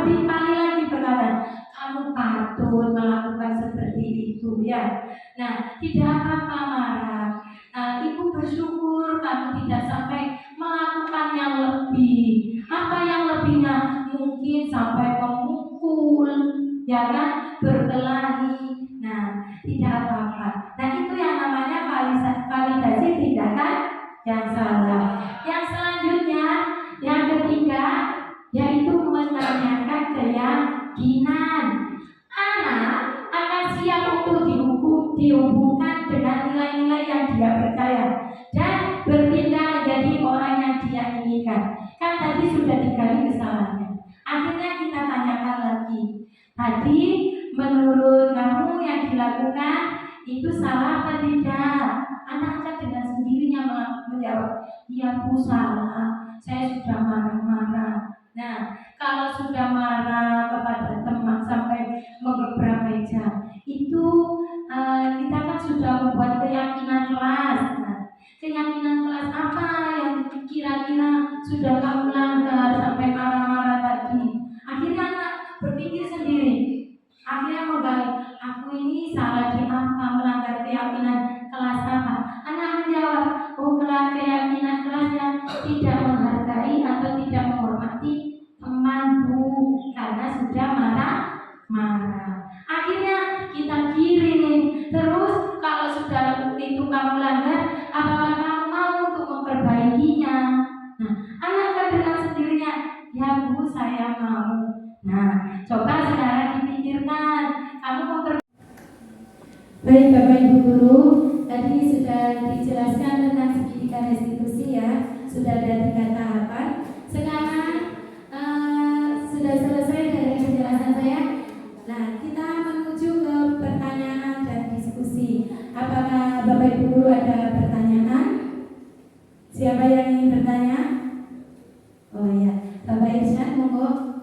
dikali lagi perkataan, kamu patut melakukan seperti itu ya. Nah, tidak apa-apa marah. Ibu bersyukur kamu tidak sampai melakukan yang lebih. Apa yang lebihnya? Mungkin sampai memukul, ya kan, berkelahi. Nah, tidak apa-apa. Nah, itu yang namanya validasi tindakan yang salah. Yang selanjutnya, yang ketiga, yaitu menanyakan keyakinan. Anak akan siap untuk dihubungkan dengan nilai-nilai yang dia percaya dan berpindah menjadi orang yang dia inginkan. Kan tadi sudah digali kesalahannya. Akhirnya kita tanyakan lagi. Tadi menurut kamu yang dilakukan itu salah atau tidak? Anak akan dengan sendirinya menjawab, iya Bu salah. Saya sudah marah-marah. Nah, kalau sudah marah kepada teman sampai menggebrak meja, itu kita kan sudah membuat keyakinan kelas. Nah, keyakinan kelas apa yang kira-kira sudah kamu langgar sampai marah-marah tadi? Akhirnya anak berpikir sendiri. Akhirnya menggali, aku ini salah di apa, melanggar keyakinan kelas apa? Anak menjawab, oh keyakinan kelas yang tidak menghargai atau Baik Bapak Ibu Guru, tadi sudah dijelaskan tentang pendidikan restitusi ya, sudah ada 3 tahapan. Sekarang sudah selesai dari penjelasan saya. Nah, kita menuju ke pertanyaan dan diskusi. Apakah Bapak Ibu Guru ada pertanyaan? Siapa yang ingin bertanya? Oh ya, Bapak Irsyad, monggo.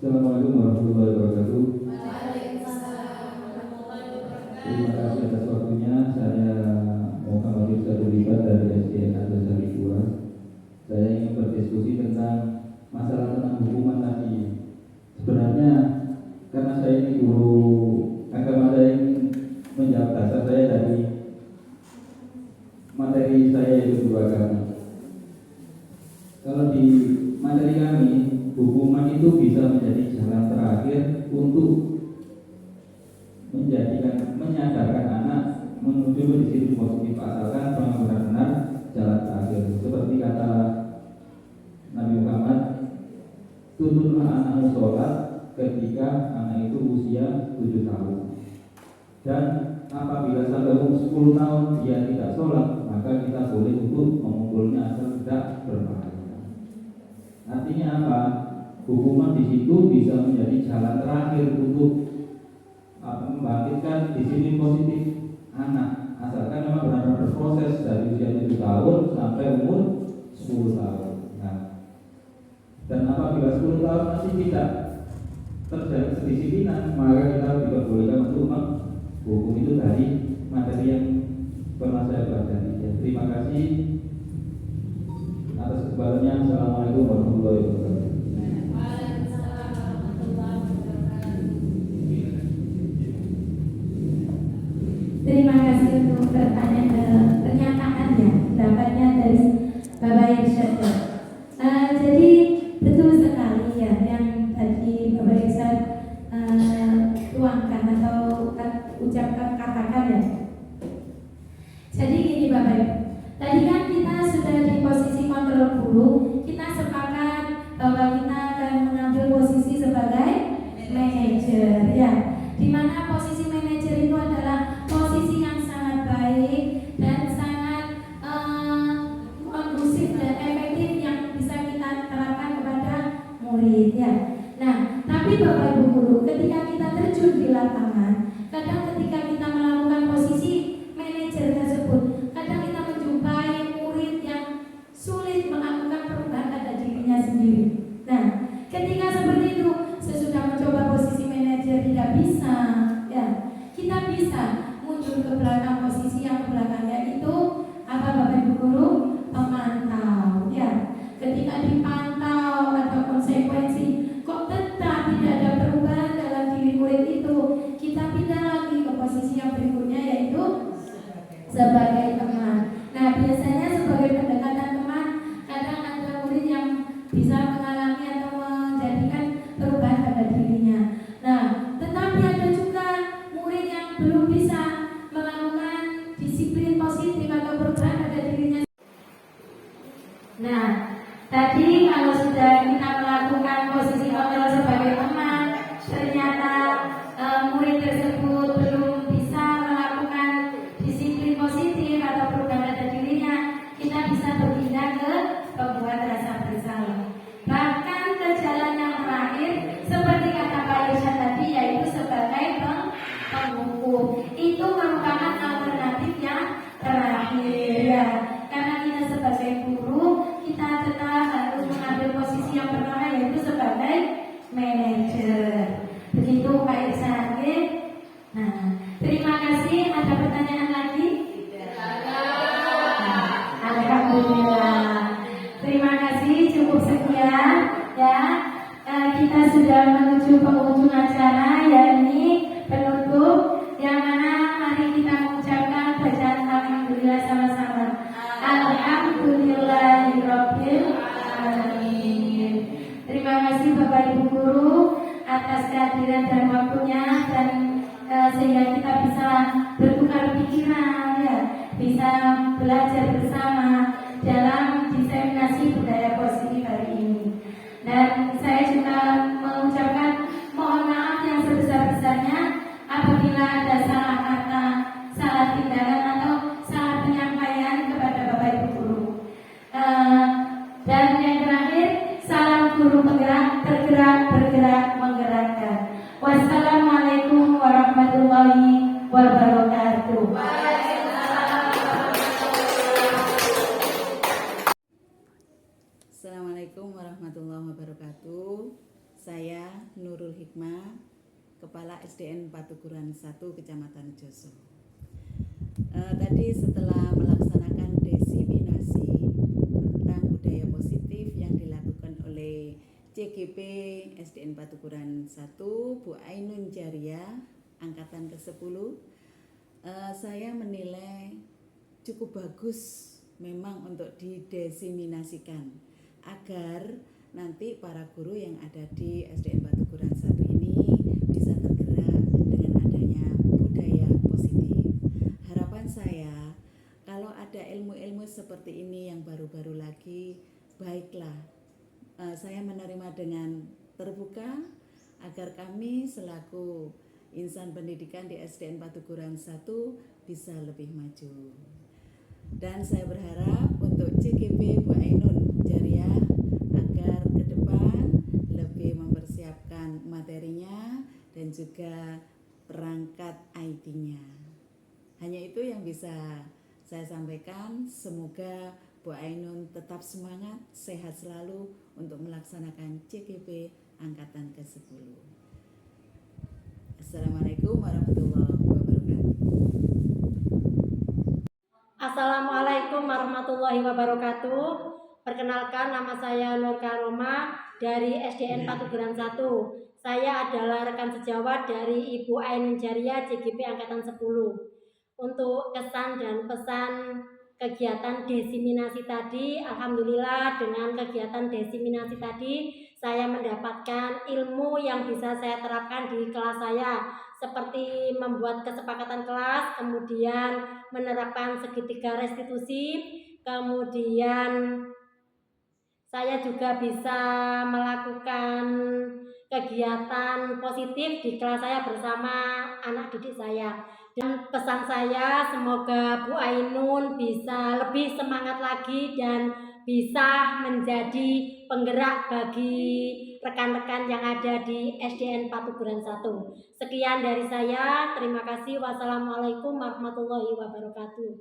Assalamualaikum warahmatullahi wabarakatuh. Terima kasih atas waktunya. Saya Muhammad Irsyad dari SDN Al Salihua. Saya ingin berdiskusi tentang masalah tentang hukuman tadi. Sebenarnya karena saya ini guru agama, saya ingin menjawab dasar saya dari materi saya itu guru agama. Kalau di materi kami, hukuman itu bisa menjadi jalan terakhir untuk menyadarkan anak menuju ke disiplin positif, asalkan memang benar-benar jalan terakhir. Seperti kata Nabi Muhammad, tuntunlah anakmu sholat ketika anak itu usia 7 tahun. Dan apabila sampai umur 10 tahun dia tidak sholat, maka kita boleh untuk memukulnya asal tidak berbahaya. Artinya apa? Hukuman di situ bisa menjadi jalan terakhir untuk membangkitkan disiplin positif anak, asalkan memang benar-benar berproses dari usia 7 tahun sampai umur 10 tahun. Nah, dan apabila 10 tahun masih tidak terjadi kedisiplinan, maka kita diperbolehkan untuk menghukum itu dari materi yang pernah saya pelajari. Terima kasih atas kesempatannya. Assalamualaikum warahmatullahi wabarakatuh. Terima kasih untuk pernyataannya, pendapatnya dari Bapak Irsyad. Jadi betul sekali ya yang tadi Bapak Irsyad tuangkan atau katakan ya. Jadi gini Bapak Ibu, tadi kan kita sudah di posisi kontrol guru, kita sepakat bahwa kita akan mengambil posisi sebagai manajer ya, dimana posisi manajer itu adalah posisi yang sangat baik dan sangat kondusif dan efektif yang bisa kita terapkan kepada murid ya. Nah, tapi Bapak Ibu Guru, ketika kita terjun di lapangan, kadang ketika kita melakukan posisi manajer tersebut, kadang kita menjumpai murid yang sulit melakukan perubahan pada dirinya sendiri. Nah, ketika seperti itu, sesudah mencoba posisi manajer tidak bisa, ya, kita bisa mundur ke belakang posisi yang ke belakangnya itu apa Bapak Ibu Guru? Pemantau, ya. Ketika dipantau ada konsekuensi, kok tetap tidak ada perubahan dalam diri murid itu, kita pindah lagi ke posisi yang berikutnya yaitu sebagai teman. Nah, biasanya sebagai pendekatan teman, kadang ada murid yang bisa mengalami atau menjadikan perubahan pada dirinya. Nah, tetapi ada juga murid yang belum bisa melakukan disiplin positif atau perubahan pada dirinya. Nah, tadi kalau sudah kita melakukan posisi kontrol sebagai teman, ternyata murid tersebut belum bisa melakukan disiplin positif atau perubahan pada dirinya, kita bisa berpindah ke pembuat rasa bersalah. Bahkan ke jalan yang terakhir, seperti kata Pak Irsyad tadi, yaitu sebagai penghukum. Itu merupakan alternatif yang terakhir ya. Karena kita sebagai guru, kita tetap harus mengambil posisi yang pertama yaitu sebagai manajer. Begitu Pak Irsyad. Nah, terima kasih. Ada pertanyaan lagi? Alhamdulillah. Terima kasih. Cukup sekian ya. Kita sudah menuju penghujung acara, yakni penutup, yang mana mari kita mengucapkan bacaan alhamdulillah sama-sama. Alhamdulillahirabbil alamin. Terima kasih Bapak Ibu Guru atas kehadiran dan waktunya, dan sehingga kita bisa bertukar pikiran ya, bisa belajar bersama dalam diseminasi budaya positif hari ini. Dan saya juga mengucapkan mohon Kepala SDN Patukuran 1 Kecamatan Joso. Tadi setelah melaksanakan diseminasi tentang budaya positif yang dilakukan oleh CGP SDN Patukuran 1 Bu Ainun Jariah angkatan ke-10, saya menilai cukup bagus memang untuk didiseminasikan agar nanti para guru yang ada di SDN Patukuran 1 ini bisa tergerak dengan adanya budaya positif. Harapan saya kalau ada ilmu-ilmu seperti ini yang baru-baru lagi, baiklah, saya menerima dengan terbuka agar kami selaku insan pendidikan di SDN Patukuran 1 bisa lebih maju. Dan saya berharap untuk CGP Bu Ainun Jariah agar ke depan lebih mempersiapkan materinya dan juga perangkat IT-nya. Hanya itu yang bisa saya sampaikan. Semoga Bu Ainun tetap semangat, sehat selalu untuk melaksanakan CGP angkatan ke-10. Assalamualaikum warahmatullahi wabarakatuh. Assalamualaikum warahmatullahi wabarakatuh. Perkenalkan, nama saya Nur Karoma dari SDN Patukuran 1. Saya adalah rekan sejawat dari Ibu Ainun Jariah CGP angkatan 10. Untuk kesan dan pesan kegiatan diseminasi tadi, alhamdulillah dengan kegiatan diseminasi tadi saya mendapatkan ilmu yang bisa saya terapkan di kelas saya, seperti membuat kesepakatan kelas, kemudian menerapkan segitiga restitusi, kemudian saya juga bisa melakukan kegiatan positif di kelas saya bersama anak didik saya. Dan pesan saya, semoga Bu Ainun bisa lebih semangat lagi dan bisa menjadi penggerak bagi rekan-rekan yang ada di SDN Patukuran 1. Sekian dari saya, terima kasih. Wassalamualaikum warahmatullahi wabarakatuh.